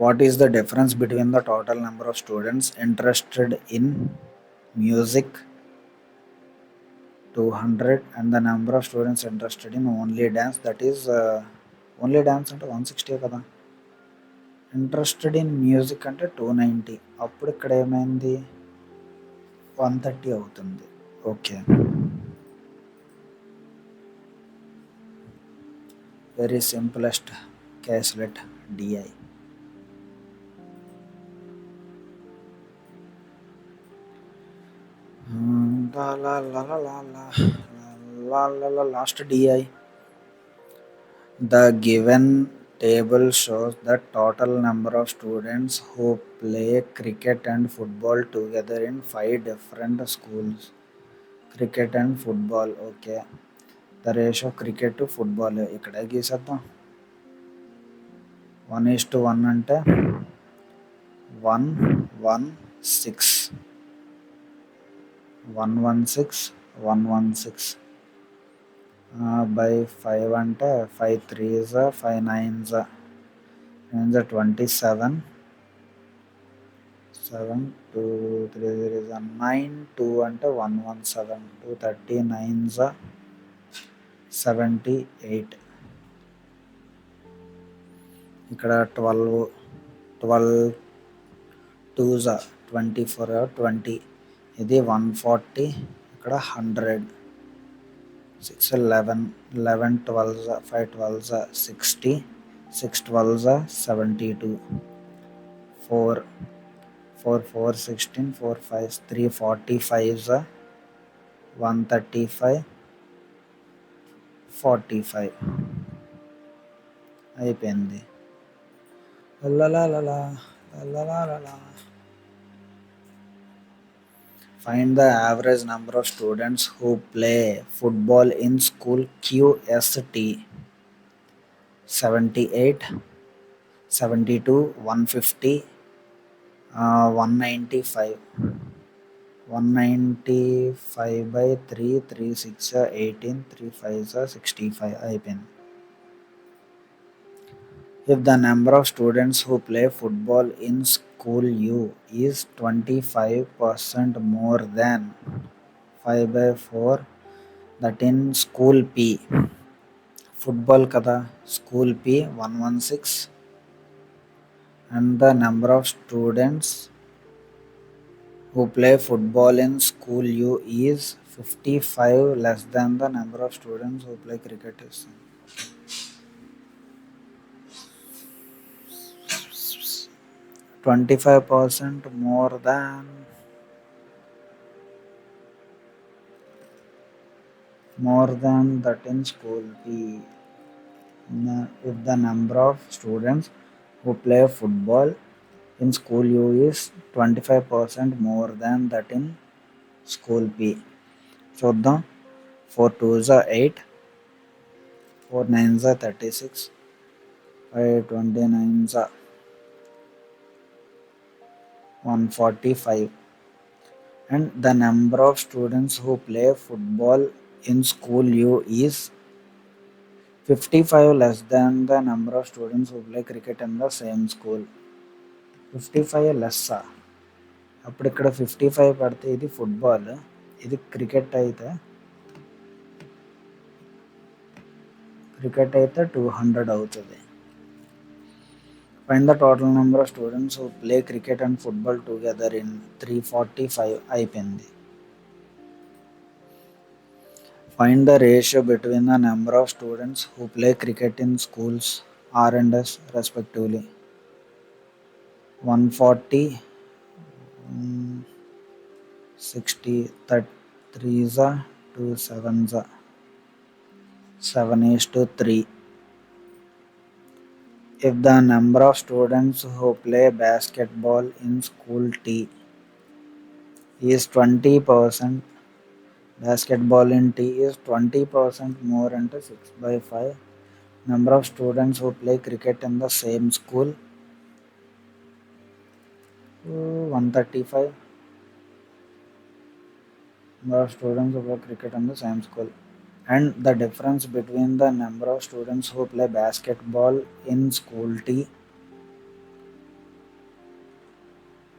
What is the difference between the total number of students interested in music 200 and the number of students interested in only dance, that is only dance అంటే 160 కదా. Interested in music అంటే 290. అప్పుడు ఇక్కడ ఏమైంది 130 అవుతుంది. Okay, very simplest caselet DI. Last DI. The given table shows the total number of students who play cricket and football together in 5 different schools. Cricket and football, okay. The ratio cricket to football ఇక్కడ గీసేద్దాం. 1:1 అంటే 116 116 by 5 అంటే 5 3s 5 9s 27 7 2 3 9 2 అంటే 117 2 39s 78. ఇక్కడ 12 2s 24 20. ఇది 140. ఇక్కడ 100. 6 11 11 12 5 12 60 6 12 72 4 4 4 16 4 5 3 45 135 45 అయిపోయింది. Find the average number of students who play football in school QST. 78 72 150 195. 195 by 3 3 6 18 3 5 65 అయిపోయింది. If the number of students who play football in school U is 25% more than 5/4 that in school P, football కదా, school P 116 and the number of students who play football in school U is 55 less than the number of students who play cricket is 25% more than that in school P. If the number of students who play football in school U is 25% more than that in school P. చూద్దాం 4 2s are 8, 4 9s are 36, 5 29s are 145, and the number of students who play football in school U is 55 less than the number of students who play cricket in the same school. 55 less. అప్పుడు ఇక్కడ 55 పడితే ఇది football, ఇది cricket అయితే 200 అవుతుంది. Find the total number of students who play cricket and football together in 345 అయిపోయింది. Find the ratio between the number of students who play cricket in schools R and S respectively. 140 60 3s 2 7s 7:3. If the number of students who play basketball in school T is 20%, basketball in T is 20% more into 6/5. Number of students who play cricket in the same school 135. Number of students who play cricket in the same school, and the difference between the number of students who play basketball in school T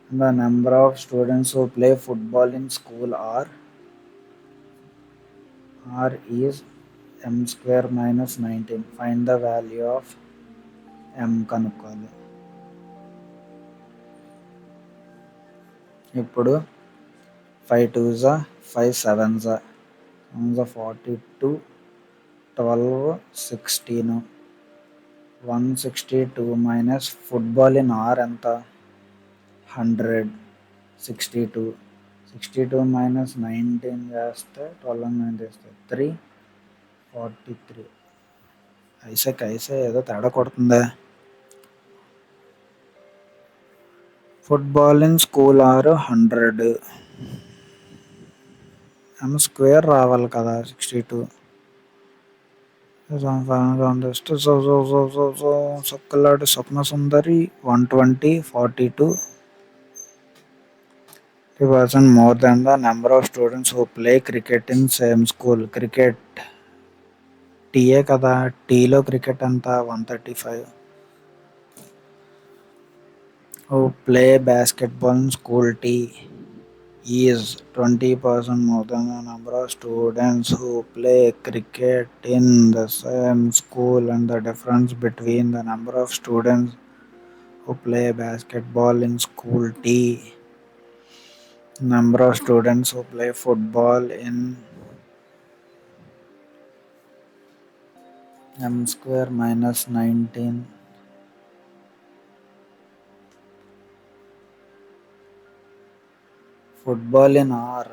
and the number of students who play football in school R is m square minus 19. Find the value of m కనుక్కోవాలి. ఇప్పుడు 5 2s 5 7s 42, 12 16, 162 minus football in R ఎంత 100, 62 minus 19 చేస్తే 12 9 చేస్తే 343. ఐసే ఏదో తేడా కొడుతుందా. Football in school R 100, m square రావాలి కదా 62. సొక్కలాడి స్వప్న సుందరి 120, 42 percent more than the number of students who play cricket in same school. Cricket TA కదా, టీలో క్రికెట్ అంతా 135. who play basketball in school T is 20% more than the number of students who play cricket in the same school, and the difference between the number of students who play basketball in school T, number of students who play football in m square minus 19. Football in R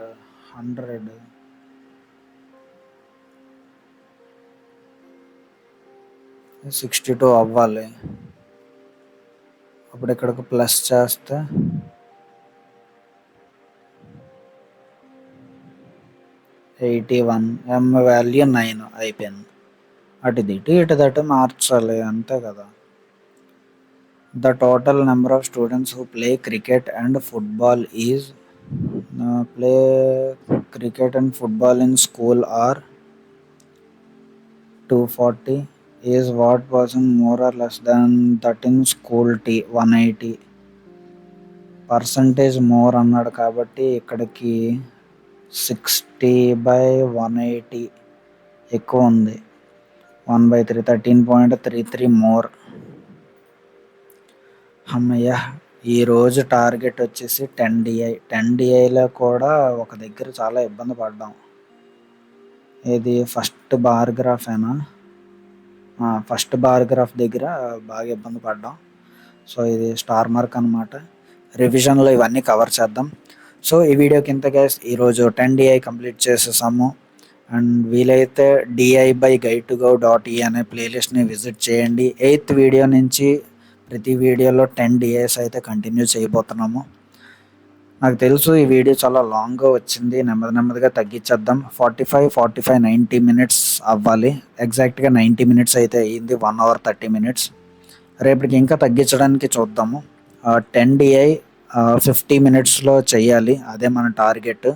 100, 62 అవ్వాలి. అప్పుడు ఇక్కడికి plus చేస్తే 81, m value 9 అయిపోయింది. అటు ఇటు మార్చాలి అంతే కదా. The total number of students who play cricket and football is play cricket and football in school are 240. Is what percent more or less than that in school T 180. Percentage more అన్నాడు కాబట్టి ఇక్కడికి 60/180 ఎక్కువ ఉంది. 1/3 13.33 more. హమ్మయ్య! ఈరోజు target వచ్చేసి 10 DI. 10 డీఐలో కూడా ఒక దగ్గర చాలా ఇబ్బంది పడ్డాం. ఏది ఫస్ట్ బార్ గ్రాఫేనా? ఫస్ట్ బార్ గ్రాఫ్ దగ్గర బాగా ఇబ్బంది పడ్డాం. సో, ఇది స్టార్ మార్క్ అనమాట. రివిజన్‌లో ఇవన్నీ కవర్ చేద్దాం. సో, ఈ వీడియోకి ఇంతే గైస్. ఈరోజు 10 డీఐ కంప్లీట్ చేసేసాము. అండ్ వీలైతే DI by guide to go dot ఈ అనే ప్లేలిస్ట్‌ని విజిట్ చేయండి. 8థ్ వీడియో నుంచి ప్రతి వీడియోలో 10 డీఐస్ అయితే కంటిన్యూ చేయబోతున్నాము. నాకు తెలుసు ఈ వీడియో చాలా లాంగ్‌గా వచ్చింది. నెమ్మదిగా తగ్గించేద్దాం. 45, 90 మినిట్స్ అవ్వాలి. ఎగ్జాక్ట్‌గా 90 మినిట్స్ అయితే అయింది. 1 అవర్ 30 మినిట్స్. రేపటికి ఇంకా తగ్గించడానికి చూద్దాము. 10 డీఐ 50 మినిట్స్‌లో చేయాలి. అదే మన టార్గెట్.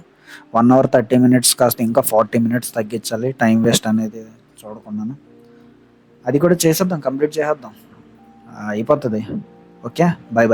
1 అవర్ 30 మినిట్స్ కాస్త ఇంకా 40 మినిట్స్ తగ్గించాలి. టైం వేస్ట్ అనేది చూడకుండాను. అది కూడా చేసేద్దాం. కంప్లీట్ చేసేద్దాం. అయిపోతది. ఓకే. బై.